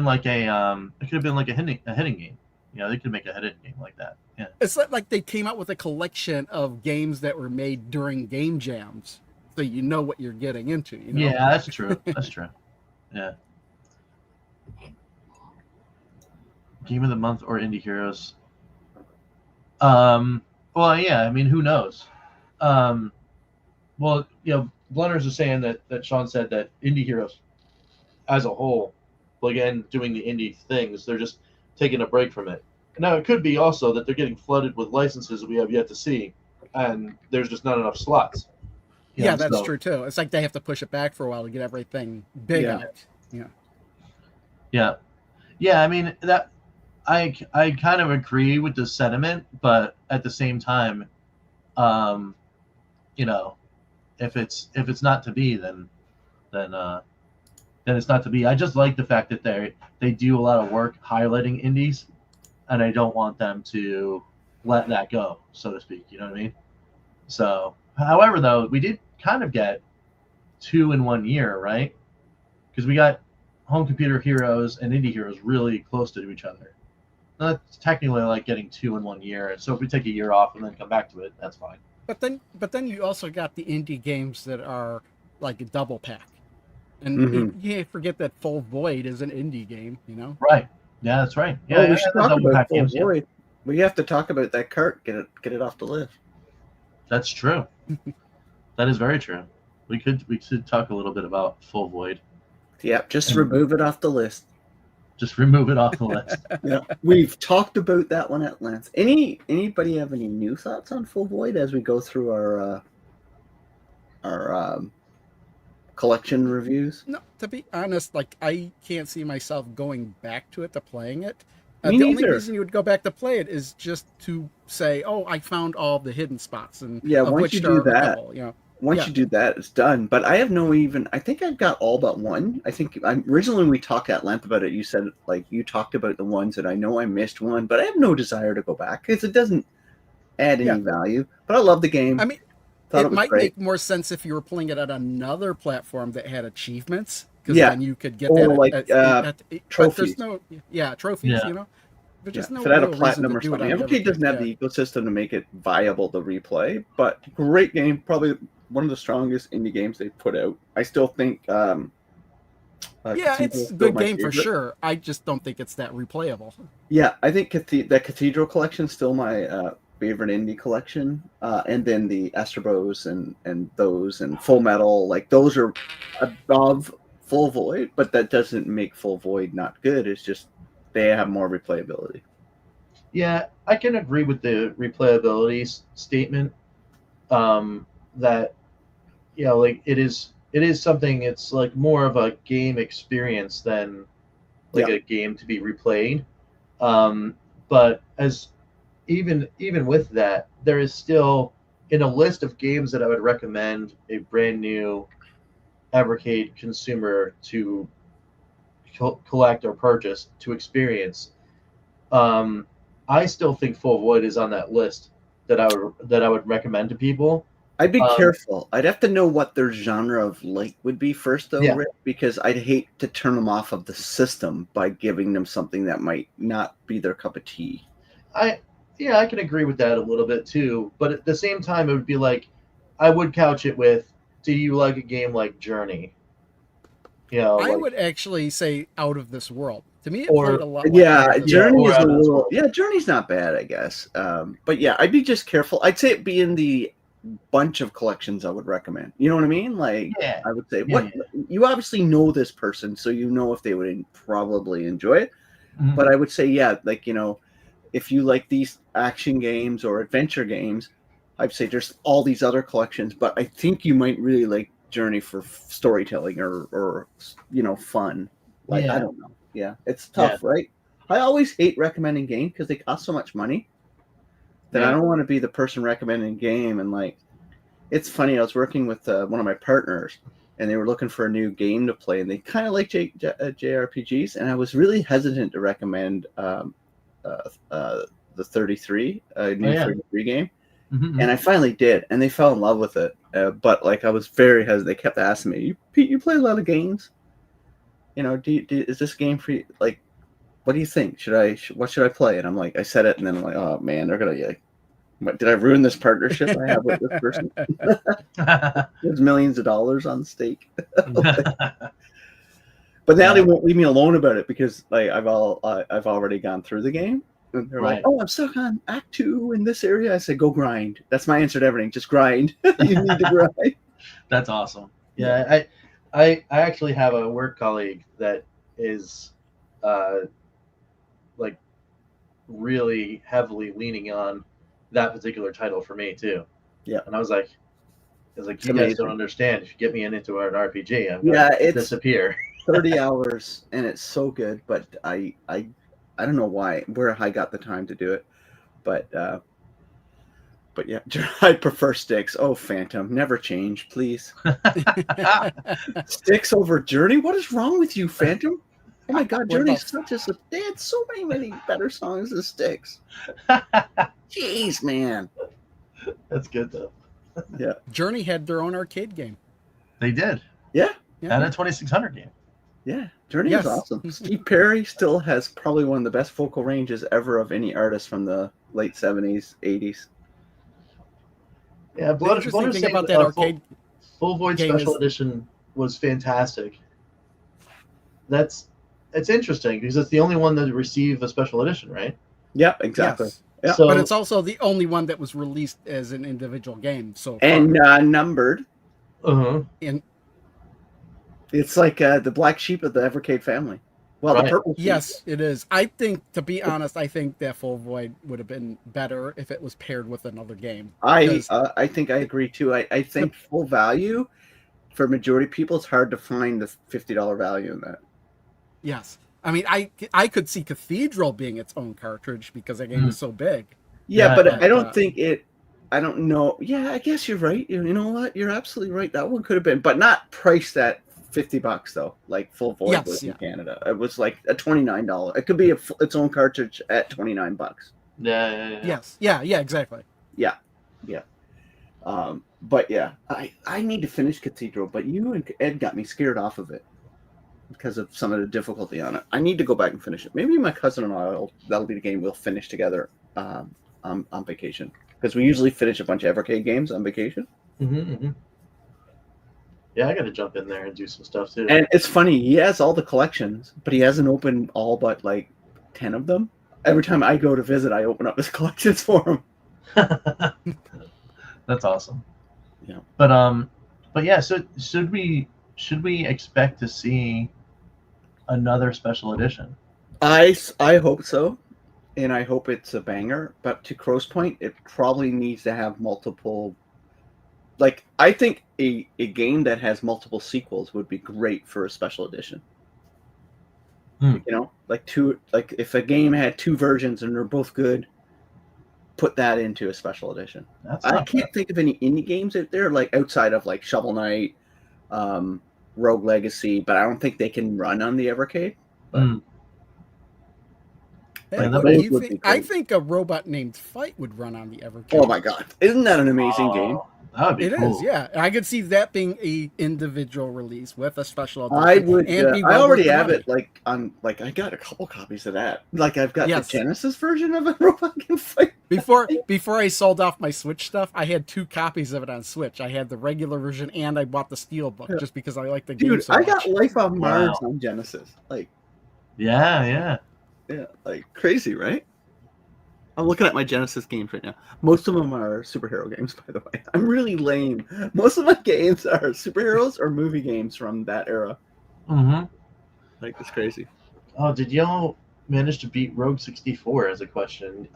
like a hitting game. They could make a hidden game like that. Yeah. It's like they came out with a collection of games that were made during game jams, so you know what you're getting into. Yeah, that's true. That's true. Yeah. Game of the month or Indie Heroes. Well, yeah. I mean, who knows? Well, Blunners is saying that Sean said that Indie Heroes, as a whole, again, doing the indie things, they're just taking a break from it. Now, it could be also that they're getting flooded with licenses we have yet to see, and there's just not enough slots. Yeah, that's true too. It's like they have to push it back for a while to get everything big out. Yeah. I mean, that I kind of agree with the sentiment, but at the same time, you know, if it's not to be, then it's not to be. I just like the fact that they do a lot of work highlighting indies, and I don't want them to let that go, so to speak. You know what I mean? So, however, though, we did kind of get 2 in 1 year, right? Because we got Home Computer Heroes and Indie Heroes really close to each other. That's technically like getting 2 in 1 year. So if we take a year off and then come back to it, that's fine. But then you also got the indie games that are like a double pack. And Mhm. you can't forget that Full Void is an indie game, you know? Right. Yeah, that's right. Yeah, Oh, we should talk double about pack Full games, yeah. Void. We have to talk about that cart. Get it off the list. That's true. That is very true. We should talk a little bit about Full Void. Yeah, just And- remove it off the list. Just remove it off the list. Yeah, we've talked about that one at length. Anybody have any new thoughts on Full Void as we go through our collection reviews? No, to be honest, like I can't see myself going back to it to playing it. Me The only neither. reason you would go back to play it is just to say, "Oh, I found all the hidden spots," and Yeah, of once which you there do are a that, couple, Once Yeah. you do that, it's done. But I have I think I've got all but one. I think originally when we talked at length about it, you said like you talked about the ones that I know I missed one, but I have no desire to go back because it doesn't add any Yeah. value. But I love the game. I mean, Thought it it was might great. make more sense if you were playing it at another platform that had achievements, because Yeah. then you could get Or that like, but trophies. there's no, trophies, Yeah. you know. There's just no if it had a real reason platinum to or do it something. on Evercade doesn't have yeah. the ecosystem to make it viable to replay, but great game. Probably one of the strongest indie games they've put out. I still think Yeah, Cathedral's it's a still good my game for favorite. sure. I just don't think it's that replayable. Yeah, I think that Cathedral collection is still my favorite indie collection, and then the Astrobos and those and Full Metal, like those are above Full Void, but that doesn't make Full Void not good. It's just they have more replayability. Yeah, I can agree with the replayability statement. That like it is something. It's like more of a game experience than like Yeah. a game to be replayed. But as even with that, there is still in a list of games that I would recommend a brand new Evercade consumer to collect or purchase to experience. I still think Full Void is on that list that I would recommend to people. I'd be Um, careful. I'd have to know what their genre of like would be first, though, Yeah. Rick, because I'd hate to turn them off of the system by giving them something that might not be their cup of tea. I can agree with that a little bit too, but at the same time, it would be like I would couch it with, do you like a game like Journey? I Like, would actually say Out of This World. To me, it Or- played a lot. Yeah, like Out of This Journey World. is Out a of This little. World. Yeah, Journey's not bad, I guess. But yeah, I'd be just careful. I'd say it be in the bunch of collections I would recommend. You know what I mean? Like, Yeah. I would say, Yeah, you obviously know this person, so you know if they would probably enjoy it. Mhm. But I would say, yeah, like if you like these action games or adventure games, I'd say there's all these other collections. But I think you might really like Journey for storytelling or fun. Like, I Yeah. don't know. Yeah, it's tough, right? I always hate recommending games because they cost so much money that I Yeah. don't want to be the person recommending a game. And like, it's funny. I was working with one of my partners, and they were looking for a new game to play, and they kind of like JRPGs, and I was really hesitant to recommend the 33 new yeah. 33 game, Mhm. and I finally did, and they fell in love with it. But like, I was very hesitant. They kept asking me, "Pete, you play a lot of games. Is this game for you? Like, what do you think? What should I play?" And I'm like, I said it, and then I'm like, oh man, they're gonna like, did I ruin this partnership I have with this person? There's millions of dollars on stake. But now they won't leave me alone about it because like I've already gone through the game. And they're like, Right. "Oh, I'm stuck on Act 2 in this area." I said, "Go grind." That's my answer to everything. Just grind. You need to grind. That's awesome. Yeah, I actually have a work colleague that is like really heavily leaning on that particular title for me too. Yeah. And I was like, you guys amazing. don't understand. If you get me into an RPG, I'm Yeah, gonna it's- disappear. 30 hours and it's so good, but I don't know where I got the time to do it. But But yeah, I prefer sticks. Oh, Phantom, never change, please. Sticks over Journey? What is wrong with you, Phantom? Oh my God, What Journey's about- such a. They had so many better songs than Sticks. Jeez, man. That's good though. Yeah. Journey had their own arcade game. They did. Yeah. And a 2600 game. Yeah. Journey Yes. is awesome. Steve Perry still has probably one of the best vocal ranges ever of any artist from the late 70s, 80s. Yeah, The interesting thing about that arcade Full Void game Special is- Edition was fantastic. It's interesting because it's the only one that received a special edition, right? Yep, exactly. Yes. Yeah. So, But it's also the only one that was released as an individual game so far. And numbered. In It's like the black sheep of the Evercade family. Well, Right. the purple sheep. yes, it is. I think, to be honest, I think that Full Void would have been better if it was paired with another game. I think I agree too. I think full value for majority of people, it's hard to find the $50 value in that. Yes. I mean, I could see Cathedral being its own cartridge because that game is so big. Yeah, Yeah, but but, I don't think it. I don't know. Yeah, I guess you're right. You know what? You're absolutely right. That one could have been, but not priced at $50 though. Like Full Void Yes, was in yeah. Canada. It was like a $29. It could be its own cartridge at $29. yeah. Yes. Yeah, exactly. Yeah. But yeah, I need to finish Cathedral, but you and Ed got me scared off of it because of some of the difficulty on it. I need to go back and finish it. Maybe my cousin and that'll be the game we'll finish together on vacation, because we usually finish a bunch of Evercade games on vacation. Yeah, I got to jump in there and do some stuff too. And it's funny, he has all the collections, but he hasn't opened all but like 10 of them. Every time I go to visit, I open up his collections for him. That's awesome. Yeah. But yeah, so should we expect to see another special edition? I hope so, and I hope it's a banger. But to Crow's point, it probably needs to have multiple. Like, I think a game that has multiple sequels would be great for a special edition. You know, like if a game had two versions and they're both good, put that into a special edition. I can't think of any indie games out there, like outside of like Shovel Knight, Rogue Legacy, but I don't think they can run on the Evercade. But Hey, that what do would you be think? great. I think a Robot Named Fight would run on the Evercade. Oh my God, isn't that an amazing game? That would be It cool. is, yeah. I could see that being a individual release with a special edition. I would. and be I well already worth the have money. it. Like I got a couple copies of that. Like I've got Yes. the Genesis version of a Robot Game Fight. Before I sold off my Switch stuff, I had 2 copies of it on Switch. I had the regular version and I bought the Steel book just because I like the game Dude, so I much. got Life on Mars Wow. on Genesis. Like, Yeah. like crazy, right? I'm looking at my Genesis games right now. Most of them are superhero games, by the way. I'm really lame. Most of my games are superheroes or movie games from that era. Like, it's crazy. Oh, did y'all manage to beat Rogue 64? As a question.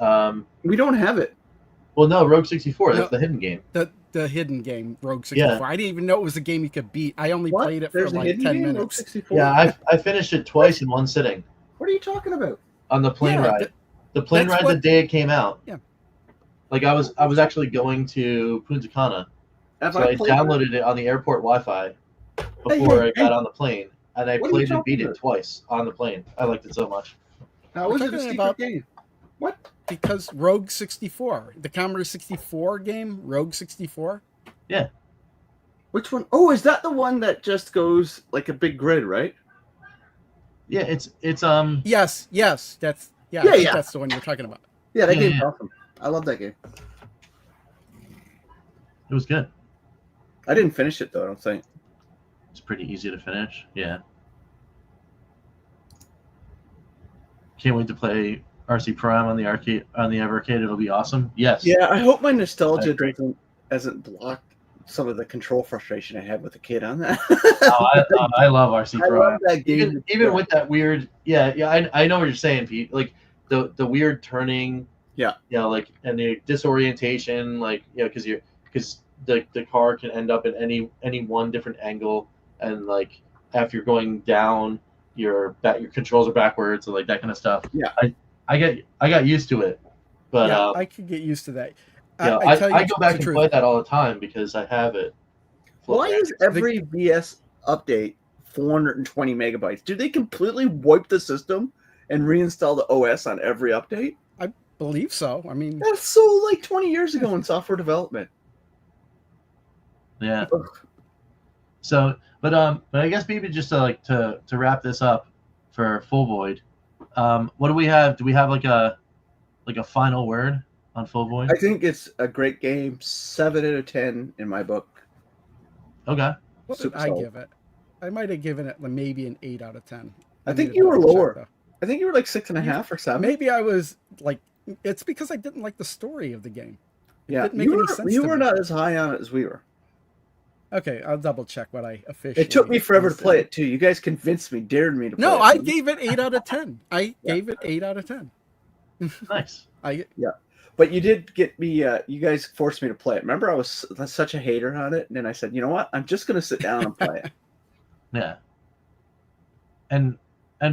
We don't have it. Well, no, Rogue 64. That's No. the hidden game. The hidden game, Rogue 64. Yeah. I didn't even know it was a game you could beat. I only What? played it for There's a like hidden 10 game, Rogue minutes. 64? Yeah, I finished it twice in one sitting What are you talking about? on the plane Yeah, ride. The plane that's ride what- the day it came out. Yeah. Like I was actually going to Punta Cana, Have so I played downloaded it on the airport Wi-Fi before I got on the plane, and I What are you played and talking beat it about? twice on the plane. I liked it so much. How was We're it a talking secret about- game? What? Because Rogue 64, the Commodore 64 game, Rogue 64. Which one? Oh, is that the one that just goes like a big grid, right? Yeah, it's Yes, that's Yeah, I think yeah. that's the one you're talking about. Yeah, that Yeah, game's yeah. awesome. I love that game. it was good. I didn't finish it though, I don't think. It's pretty easy to finish. Yeah. Can't wait to play RC Prime on the Evercade. It'll be awesome. Yes. Yeah, I hope my nostalgia I agree. hasn't blocked some of the control frustration I had with the kid on that. I love RC I Prime. love that game. Even with that weird, I know what you're saying, Pete. Like the weird turning, like, and the disorientation, like, because the car can end up in any one different angle, and like after you're going down, your controls are backwards, and like that kind of stuff. Yeah. I got used to it, but yeah, I could get used to that. I tell you go back the and truth. play that all the time because I have it. Well, I use every VS update 420 megabytes. Do they completely wipe the system and reinstall the OS on every update? I believe so. I mean, That's so like 20 years ago in software development. Yeah. So, but I guess maybe just to wrap this up for Full Void, what do we have? Do we have like a final word on Full Void? I think it's a great game. 7 out of 10 in my book. Okay. what did Super I solid. give it? I might have given it maybe an 8 out of 10. I need think to you were double check, lower. though. I think you were like 6.5 or 7. Maybe I was like, it's because I didn't like the story of the game. It Yeah, didn't make any sense you to were me. not as high on it as we were. Okay, I'll double check what I officially. It took me forever to said. play it too. You guys convinced me, dared me to play it. No, I gave it 8 out of 10. I Yeah. gave it 8 out of 10. Nice. But you did get me. You guys forced me to play it. Remember, I was such a hater on it, and then I said, you know what? I'm just going to sit down and play it. Yeah. And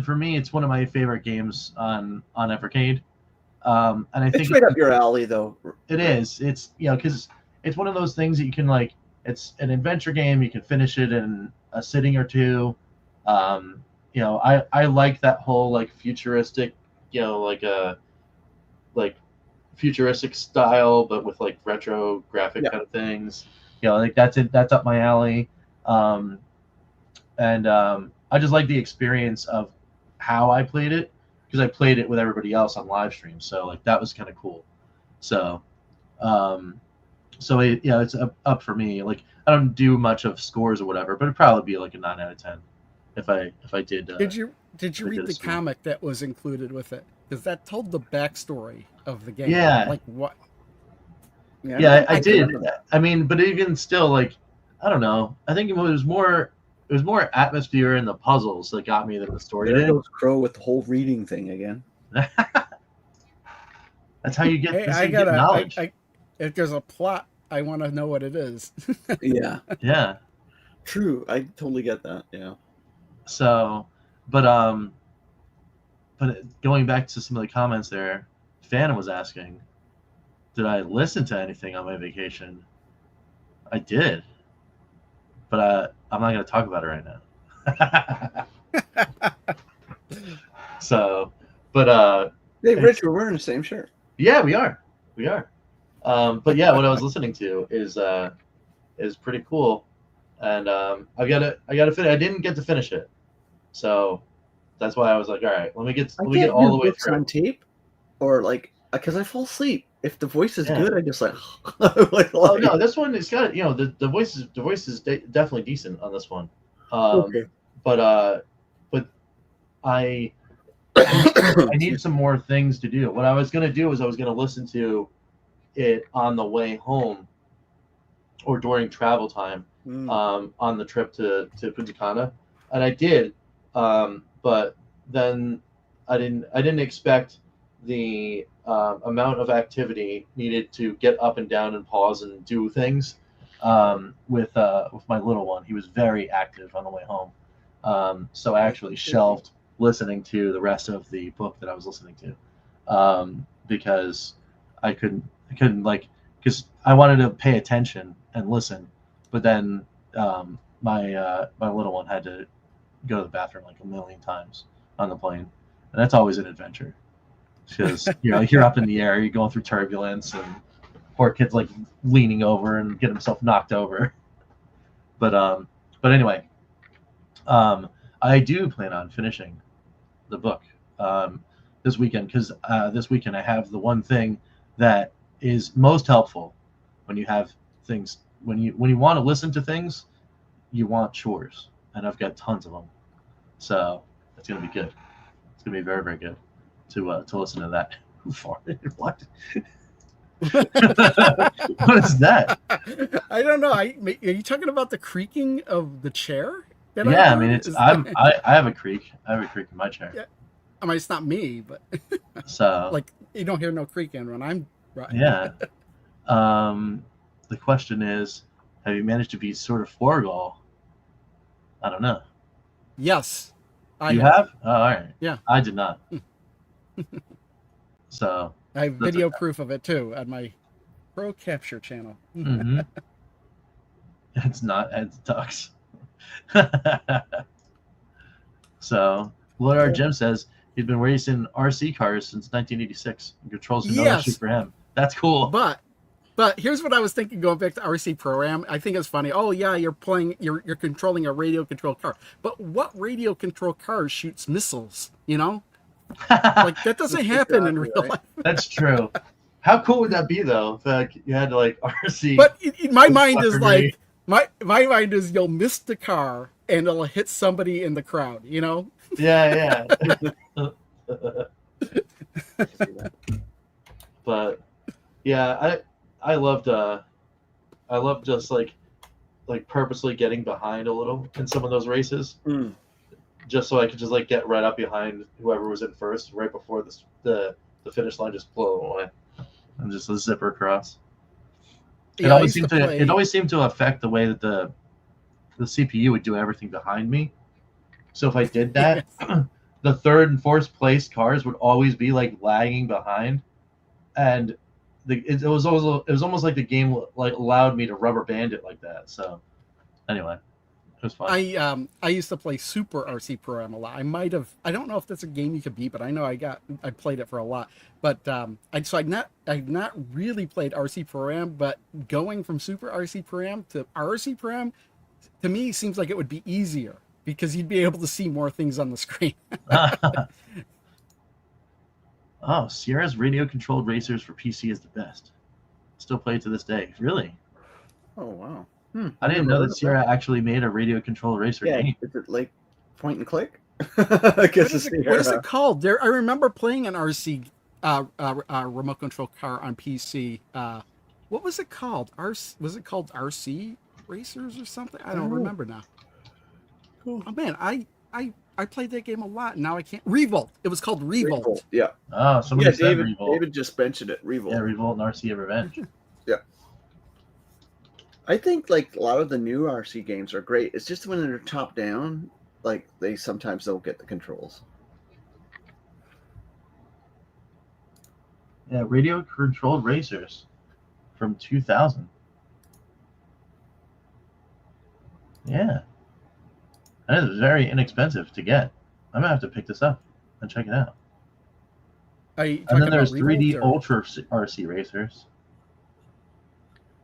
for me, it's one of my favorite games on Evercade. And I think It's right up your alley, though. it is. It's because it's one of those things that you can like. It's an adventure game. You can finish it in a sitting or two. I like that whole like futuristic, like futuristic style, but with like retro graphic Yeah. kind of things. Like that's it. That's up my alley. And I just like the experience of how I played it because I played it with everybody else on live stream. So like that was kind of cool. So, it's up for me. Like I don't do much of scores or whatever, but it'd probably be like a 9 out of 10 if I did. Did you I read did a the score. comic that was included with it? Because that told the backstory of the game. Yeah. Like what? Yeah, I can did. remember that. I mean, but even still, like I don't know. I think it was more atmosphere in the puzzles that got me than the story There did. goes Crow with the whole reading thing again. That's how you get, Hey, that's how I you get gotta. knowledge. If there's a plot, I want to know what it is. Yeah, Yeah. true. I totally get that. Yeah. So, but going back to some of the comments there, Phantom was asking, did I listen to anything on my vacation? I did, but I'm not going to talk about it right now. So, but Hey, Rich, we're wearing the same shirt. yeah, we are. But yeah, what I was listening to is pretty cool, and I gotta finish. I didn't get to finish it, so that's why I was like, all right, let me get all the way through. on tape, or like because I fall asleep. If the voice is Yeah. good, I just like. Oh no, this one is got the voice is definitely decent on this one. Okay. But I need some more things to do. What I was gonna do is I was gonna listen to it on the way home or during travel time on the trip to Punta Cana, and I did, but then I didn't expect the amount of activity needed to get up and down and pause and do things with my little one. He was very active on the way home, so I actually shelved listening to the rest of the book that I was listening to because I couldn't like because I wanted to pay attention and listen, but then my little one had to go to the bathroom like a million times on the plane, and that's always an adventure because you're up in the air, you're going through turbulence, and poor kid's like leaning over and get himself knocked over. But anyway, I do plan on finishing the book this weekend because this weekend I have the one thing that is most helpful when you have things when you want to listen to things, you want chores, and I've got tons of them, so it's gonna be good. It's gonna be very, very good to listen to that. Who farted? What? What is that? I don't know. Are you talking about the creaking of the chair? Yeah, I mean it's I have a creak. I have a creak in my chair. Yeah. I mean, it's not me, but So like you don't hear no creaking when I'm right. yeah. The question is, have you managed to beat Sword of Forgal? I don't know. Yes. You have? Oh, all right. Yeah. I did not. So I have that's video okay. proof of it too at my Pro Capture Channel. Mm-hmm. It's not Ed's Ducks. So, what our Jim says, he's been racing RC cars since 1986. And controls no issue Yes, for him. That's cool. but here's what I was thinking going back to RC Pro-Am. I think it's funny. Oh yeah, you're controlling a radio controlled car. But what radio controlled car shoots missiles? You know, like that doesn't happen in real life. That's true. How cool would that be though? If you had to like RC. But my mind is weaponry. like my mind is you'll miss the car and it'll hit somebody in the crowd. You know. Yeah. But yeah, I loved just like purposely getting behind a little in some of those races, just so I could just like get right up behind whoever was in first right before the finish line, just blow them away and just a zipper across. Yeah, It always seemed to affect the way that the CPU would do everything behind me. So if I did that, the third and fourth place cars would always be like lagging behind, and it was almost like the game like allowed me to rubber band it like that. So anyway, it was fun. I used to play Super RC Pro-Am a lot. I don't know if that's a game you could beat, but I know I played it for a lot. But I've not really played RC Pro-Am, but going from Super RC Pro-Am to RC Pro-Am to me seems like it would be easier because you'd be able to see more things on the screen. Oh, Sierra's radio-controlled racers for PC is the best. Still played to this day. Really? Oh wow. I didn't know that Sierra actually made a radio-controlled racer game. Is it like point and click? What is it called? I remember playing an RC remote control car on PC. What was it called? Was it called RC Racers or something? I don't remember now. Cool. Oh man, I played that game a lot. And now I can't. Revolt. It was called Revolt. Yeah. Oh, somebody said Revolt. David just mentioned it. Revolt. Yeah, Revolt and RC Revenge. Yeah. I think like a lot of the new RC games are great. It's just when they're top down, like they sometimes don't get the controls. Yeah, radio-controlled racers from 2000. Yeah. That is very inexpensive to get. I'm going to have to pick this up and check it out. And then there's 3D Ultra RC racers.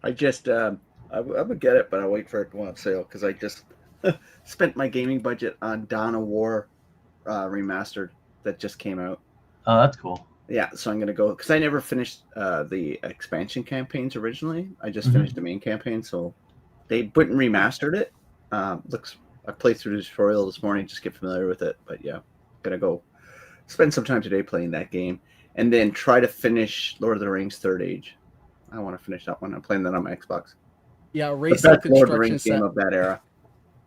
I just, I would get it, but I'll wait for it to go on sale because I just spent my gaming budget on Dawn of War remastered that just came out. Oh, that's cool. Yeah, so I'm going to go because I never finished the expansion campaigns originally. I just finished the main campaign, so they went and remastered it. I played through the tutorial this morning, just get familiar with it. But yeah, gonna go spend some time today playing that game, and then try to finish Lord of the Rings Third Age. I want to finish that one. I'm playing that on my Xbox. Yeah, racing Lord of the construction Rings set. game of that era.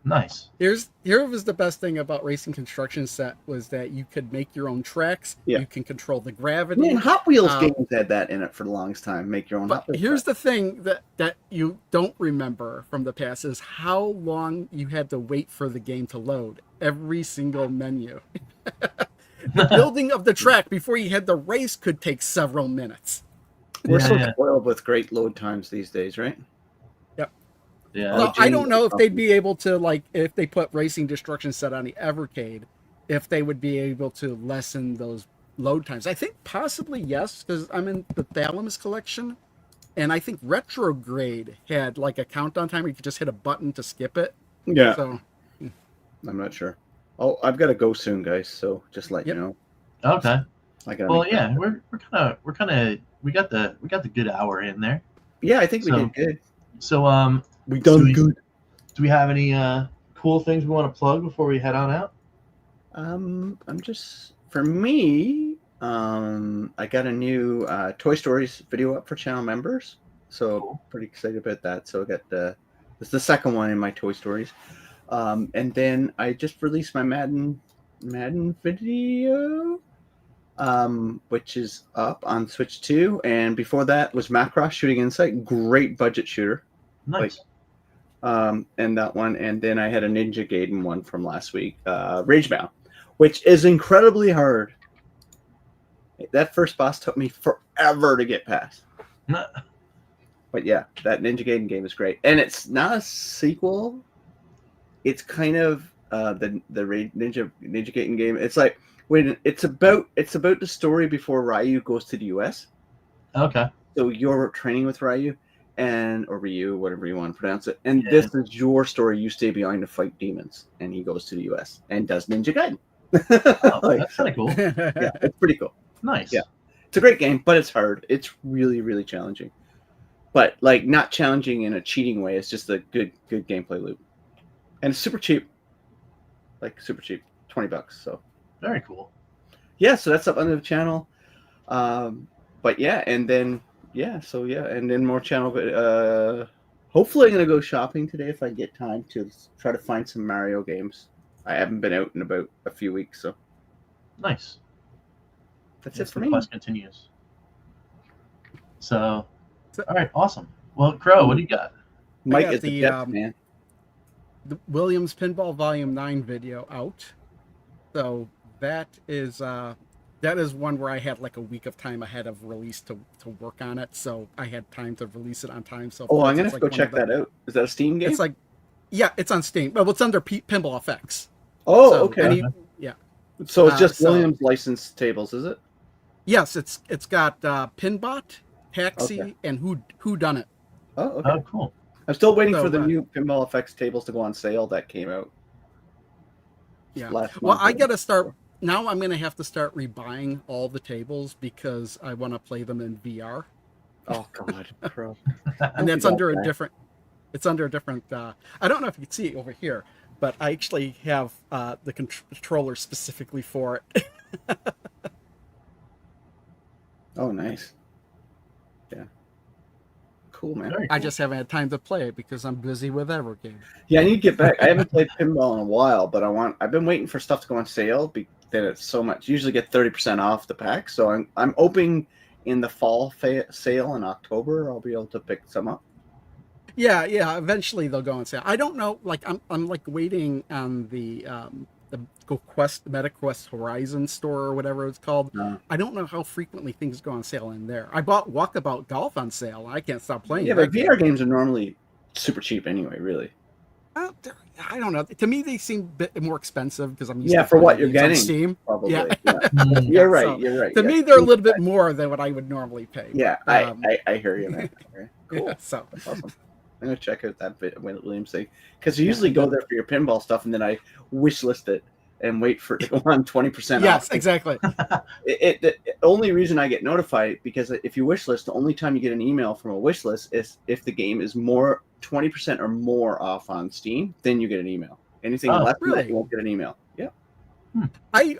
Nice. Here was the best thing about racing construction set was that you could make your own tracks. Yeah. You can control the gravity. Man, Hot Wheels games had that in it for the longest time. Make your own. But here's the thing that you don't remember from the past is how long you had to wait for the game to load every single menu. The building of the track before you had the race could take several minutes. We're spoiled with great load times these days, right? Yeah. Well, I don't know if they'd be able to, like, if they put Racing Destruction Set on the Evercade, if they would be able to lessen those load times. I think possibly yes, because I'm in the Thalamus collection, and I think Retrograde had like a countdown time where you could just hit a button to skip it. Yeah. So I'm not sure. Oh, I've got to go soon, guys. So just let you know. Okay. Well, yeah, we got the good hour in there. Yeah, I think we did good. So We done good. Do we have any cool things we want to plug before we head on out? For me, I got a new Toy Stories video up for channel members, so Cool. Pretty excited about that. So I got it's the second one in my Toy Stories, and then I just released my Madden video, which is up on Switch 2, and before that was Macross Shooting Insight, great budget shooter. Nice. And that one, and then I had a Ninja Gaiden one from last week, Ragebound, which is incredibly hard. That first boss took me forever to get past. But yeah, that Ninja Gaiden game is great, and it's not a sequel. It's kind of the Ninja Gaiden game. It's like when it's about the story before Ryu goes to the U.S. Okay. So you're training with Ryu, or Ryu, whatever you want to pronounce it, and Yeah. this is your story. You stay behind to fight demons, and he goes to the U.S. and does Ninja Gaiden. Oh, Like, that's kind of cool. yeah, it's pretty cool. Nice. Yeah. It's a great game, but it's hard. It's really, really challenging. But like not challenging in a cheating way. It's just a good gameplay loop. And it's super cheap. Like super cheap. $20. So Very cool. yeah, so that's up on the channel. But yeah, and then and then more channel, but hopefully I'm gonna go shopping today if I get time to try to find some Mario games. I haven't been out in about a few weeks, so Nice. that's Yes, it for the me. quest continues. So, all right, awesome. Well, Crow, what do you got? Mike got is the the, Jets man. the Williams Pinball Volume 9 video out. So that is one where I had like a week of time ahead of release to work on it. So I had time to release it on time. So Oh, I'm gonna it's have to like go check that out. Is that a Steam game? It's like, yeah, it's on Steam. Well, it's under Pinball FX. Oh, So okay. yeah. So it's just so- Williams licensed tables, is it? Yes, it's got Pinbot, Taxi, Okay. and Who Done It. Oh, okay. Oh, cool. I'm still waiting So, for the new Pinball FX tables to go on sale that came out. Yeah. last Well, month. I gotta start now. I'm gonna have to start rebuying all the tables because I want to play them in VR, Oh God, Crow. and that's you got under a that. different. It's under a different. I don't know if you can see it over here, but I actually have the controller specifically for it. Oh, nice. Yeah. Cool, man. Very I cool. just haven't had time to play it because I'm busy with Evercade. Yeah, I need to get back. I haven't played pinball in a while, but I've been waiting for stuff to go on sale. Then it's so much. Usually get 30% off the pack. So I'm hoping in the fall sale in October I'll be able to pick some up. Yeah. Eventually they'll go on sale. I don't know. Like I'm like waiting on the MetaQuest Horizon store or whatever it's called. No. I don't know how frequently things go on sale in there. I bought Walkabout Golf on sale. I can't stop playing. Yeah, that but game. VR games are normally super cheap anyway. Really. I don't know. To me, they seem a bit more expensive because I'm used Yeah, to for what buying you're games on getting, Steam. probably. Yeah. Yeah. Mm. You're right. So, You're right. To yeah. me, they're a little bit more than what I would normally pay. Yeah, I hear you, man. Okay, cool. Yeah, so That's awesome. I'm gonna check out that bit when Williams thing because you usually go there for your pinball stuff and then I wish list it and wait for it to go on 20% yes, off. exactly. The only reason I get notified because if you wish list, the only time you get an email from a wish list is if the game is more 20% or more off on Steam, then you get an email. Anything Oh, less than that, really? you won't get an email. Yeah.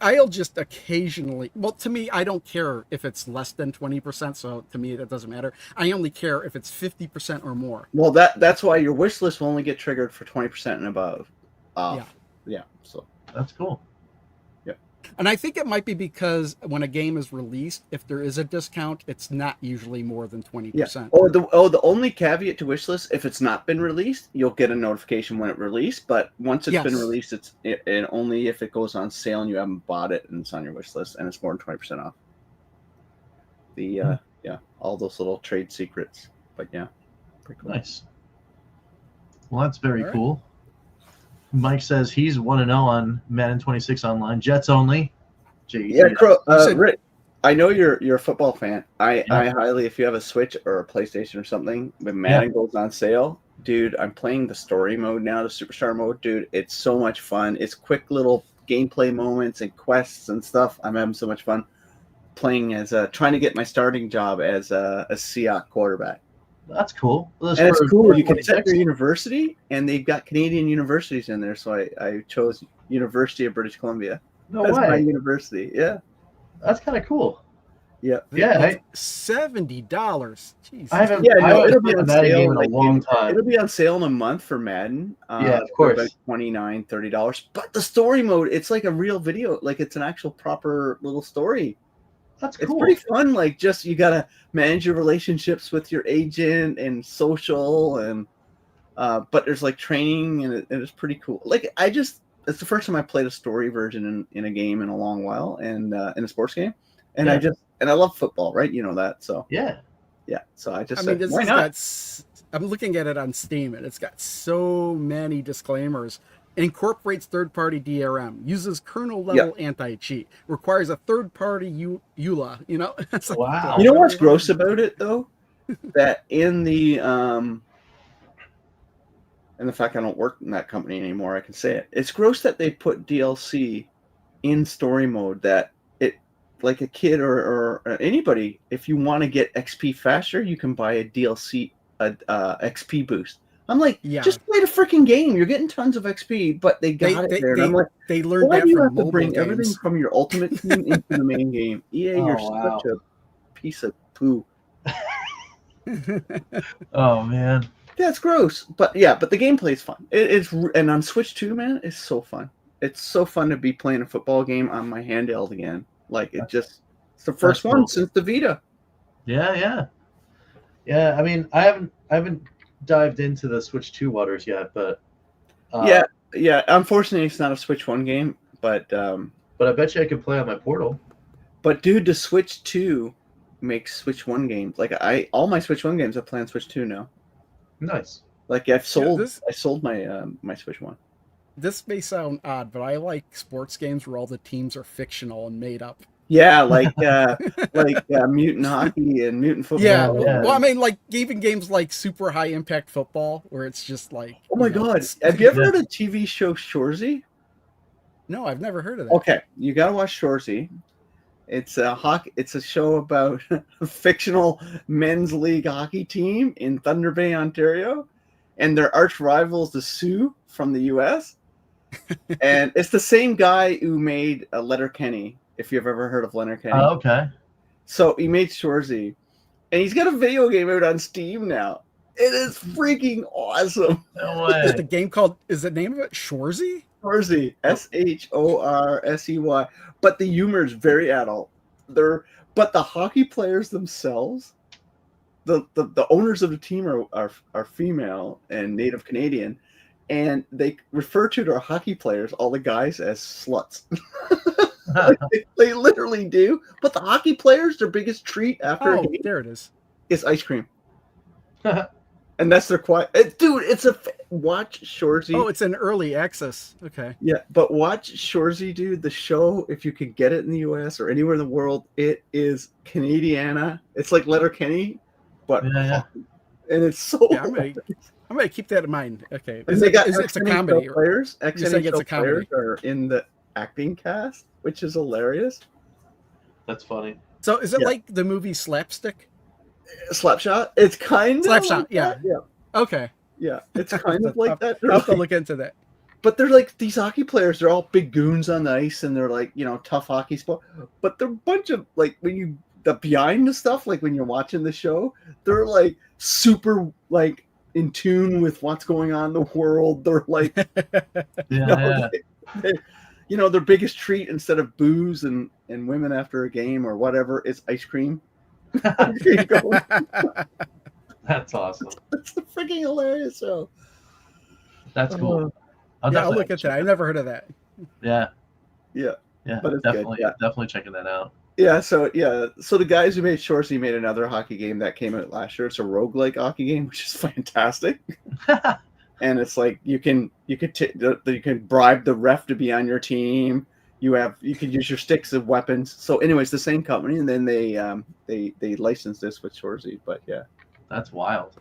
I'll just occasionally. Well, to me, I don't care if it's less than 20%. So to me, that doesn't matter. I only care if it's 50% or more. Well, that's why your wish list will only get triggered for 20% and above off. Yeah. So That's cool. And I think it might be because when a game is released, if there is a discount, it's not usually more than 20%. yeah. The only caveat to wish list, if it's not been released, you'll get a notification when it released. But once it's been Yes. released, and only if it goes on sale and you haven't bought it and it's on your wish list and it's more than 20% off. All those little trade secrets. But yeah, pretty cool. Nice. Well, that's very All right. cool. Mike says he's 1-0 on Madden 26 online. Jets only. Yeah, Crow, You said- Rick, I know you're a football fan. I Yeah. highly, if you have a Switch or a PlayStation or something, when Madden goes on sale, dude, I'm playing the story mode now, the Superstar mode, dude. It's so much fun. It's quick little gameplay moments and quests and stuff. I'm having so much fun playing as trying to get my starting job as a Seahawk quarterback. That's cool. And it's cool. You can set your university, and they've got Canadian universities in there. So I chose University of British Columbia. No That's my way. university. Yeah. That's kind of cool. Yeah. Yeah, $70. Jeez. I haven't. Yeah, I no, haven't it'll be played a on Madden sale game in a like long time. It'll be on sale in a month for Madden. Yeah, of for course. about $29, $30. But the story mode, it's like a real video. Like it's an actual proper little story. That's It's cool. pretty fun. Like just you gotta manage your relationships with your agent and social and but there's like training and it's pretty cool. Like it's the first time I played a story version in a game in a long while and in a sports game. And Yeah. I love football, right? You know that. So Yeah. Yeah. So I just I mean, said, this why has not? got. I'm looking at it on Steam, and it's got so many disclaimers. Incorporates third-party DRM, uses kernel-level anti-cheat, requires a third-party EULA. You know, it's like, Wow. You know what's really? gross about it though? That in the and the fact I don't work in that company anymore, I can say it. It's gross that they put DLC in story mode that it, like a kid or anybody, if you want to get XP faster, you can buy a DLC, XP boost. I'm like, Yeah. just play the freaking game. You're getting tons of XP, but they got it there. And I'm like, they learned why that do you from have to mobile bring everything games. from your ultimate team into the main game? EA, you're Oh, wow. such a piece of poo. Oh man. That's gross, but the gameplay is fun. It's and on Switch 2, man, it's so fun. It's so fun to be playing a football game on my handheld again. Like it's the first one cool. since the Vita. Yeah. I mean, I haven't dived into the Switch 2 waters yet, but Yeah. Unfortunately, it's not a Switch 1 game, but I bet you I could play on my Portal. But dude, the Switch 2 makes Switch 1 games. Like all my Switch 1 games I play on Switch 2 now. Nice. Like I sold my my Switch 1. This may sound odd, but I like sports games where all the teams are fictional and made up. Yeah, like Mutant Hockey and Mutant Football. Yeah, yeah. well, I mean, like even games like Super High Impact Football, where it's just like. Oh my God! Have you ever heard of the TV show Shoresy? No, I've never heard of that. Okay, you gotta watch Shoresy. It's a show about a fictional men's league hockey team in Thunder Bay, Ontario, and their arch rivals, the Sioux from the U.S. And it's the same guy who made Letterkenny. If you've ever heard of Letterkenny. Oh, okay. So he made Shoresy, and he's got a video game out on Steam now. It is freaking awesome. No way. Is the game called? Is the name of it Shoresy? Shoresy, Shorsey, but the humor is very adult. But the hockey players themselves, the owners of the team are female and Native Canadian, and they refer to their hockey players, all the guys, as sluts. They literally do. But the hockey players, their biggest treat after a game there it is. is ice cream. And that's their quiet. Dude, watch Shoresy. Oh, it's an early access. Okay. Yeah, but watch Shoresy, dude. The show, if you could get it in the US or anywhere in the world, it is Canadiana. It's like Letterkenny, but Yeah. and it's so. Yeah, I'm gonna keep that in mind. Okay. And they got It's a comedy. Players, You're saying it's a ex-NHL players comedy. are in the acting cast, which is hilarious. That's funny. So is it Yeah. like the movie Slapstick? Slapshot. It's kind of Slapshot, like yeah. that. Yeah, Okay. yeah. It's kind of like that. I'll have to look into that. But they're like these hockey players. They're all big goons on the ice, and they're like tough hockey sport. But they're a bunch of like the behind the stuff. Like when you're watching the show, they're like super like in tune with what's going on in the world. They're like, Yeah. their biggest treat instead of booze and women after a game or whatever is ice cream. That's awesome. It's a freaking hilarious show. That's cool. I'll definitely look into that. I never heard of that. Yeah. Yeah. But it's definitely, good, yeah. definitely checking that out. Yeah, so the guys who made Shoresy made another hockey game that came out last year. It's a roguelike hockey game, which is fantastic. And it's like you can bribe the ref to be on your team. You can use your sticks as weapons. So, anyways, the same company, and then they licensed this with Shoresy. But yeah, That's wild.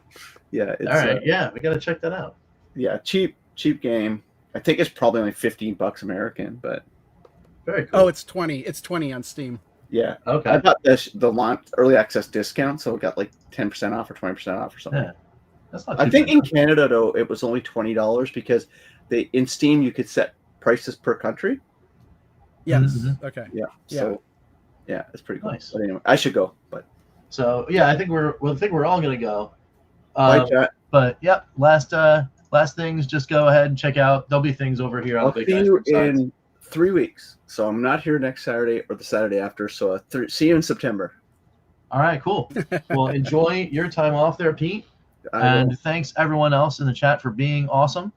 yeah, it's, All right. Yeah, we got to check that out. yeah, cheap game. I think it's probably only $15 American, but Very cool. Oh, it's 20. It's 20 on Steam. yeah. Okay. I got the launch early access discount, so it got like 10% off or 20% off or something. Yeah. That's not I too think bad. in Canada though it was only $20 because in Steam you could set prices per country. Yes. Mhm. Okay. Yeah. So yeah, it's pretty cool. Nice. But anyway, I should go. But So yeah, I think we're all gonna go. bye, chat. But yep, last things, just go ahead and check out. There'll be things over here on I'll the Big see Guys you Group sites. in 3 weeks. So I'm not here next Saturday or the Saturday after. So see you in September. All right, cool. Well, enjoy your time off there, Pete. I will. And thanks everyone else in the chat for being awesome.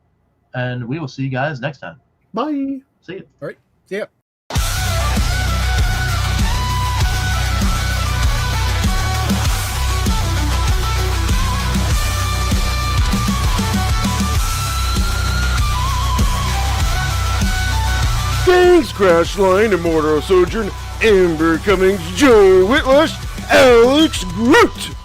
And we will see you guys next time. Bye. See you. All right. See ya. Thanks, Crashline, Immortal Sojourn, Amber Cummings, Joe Whitlush, Alex Groot.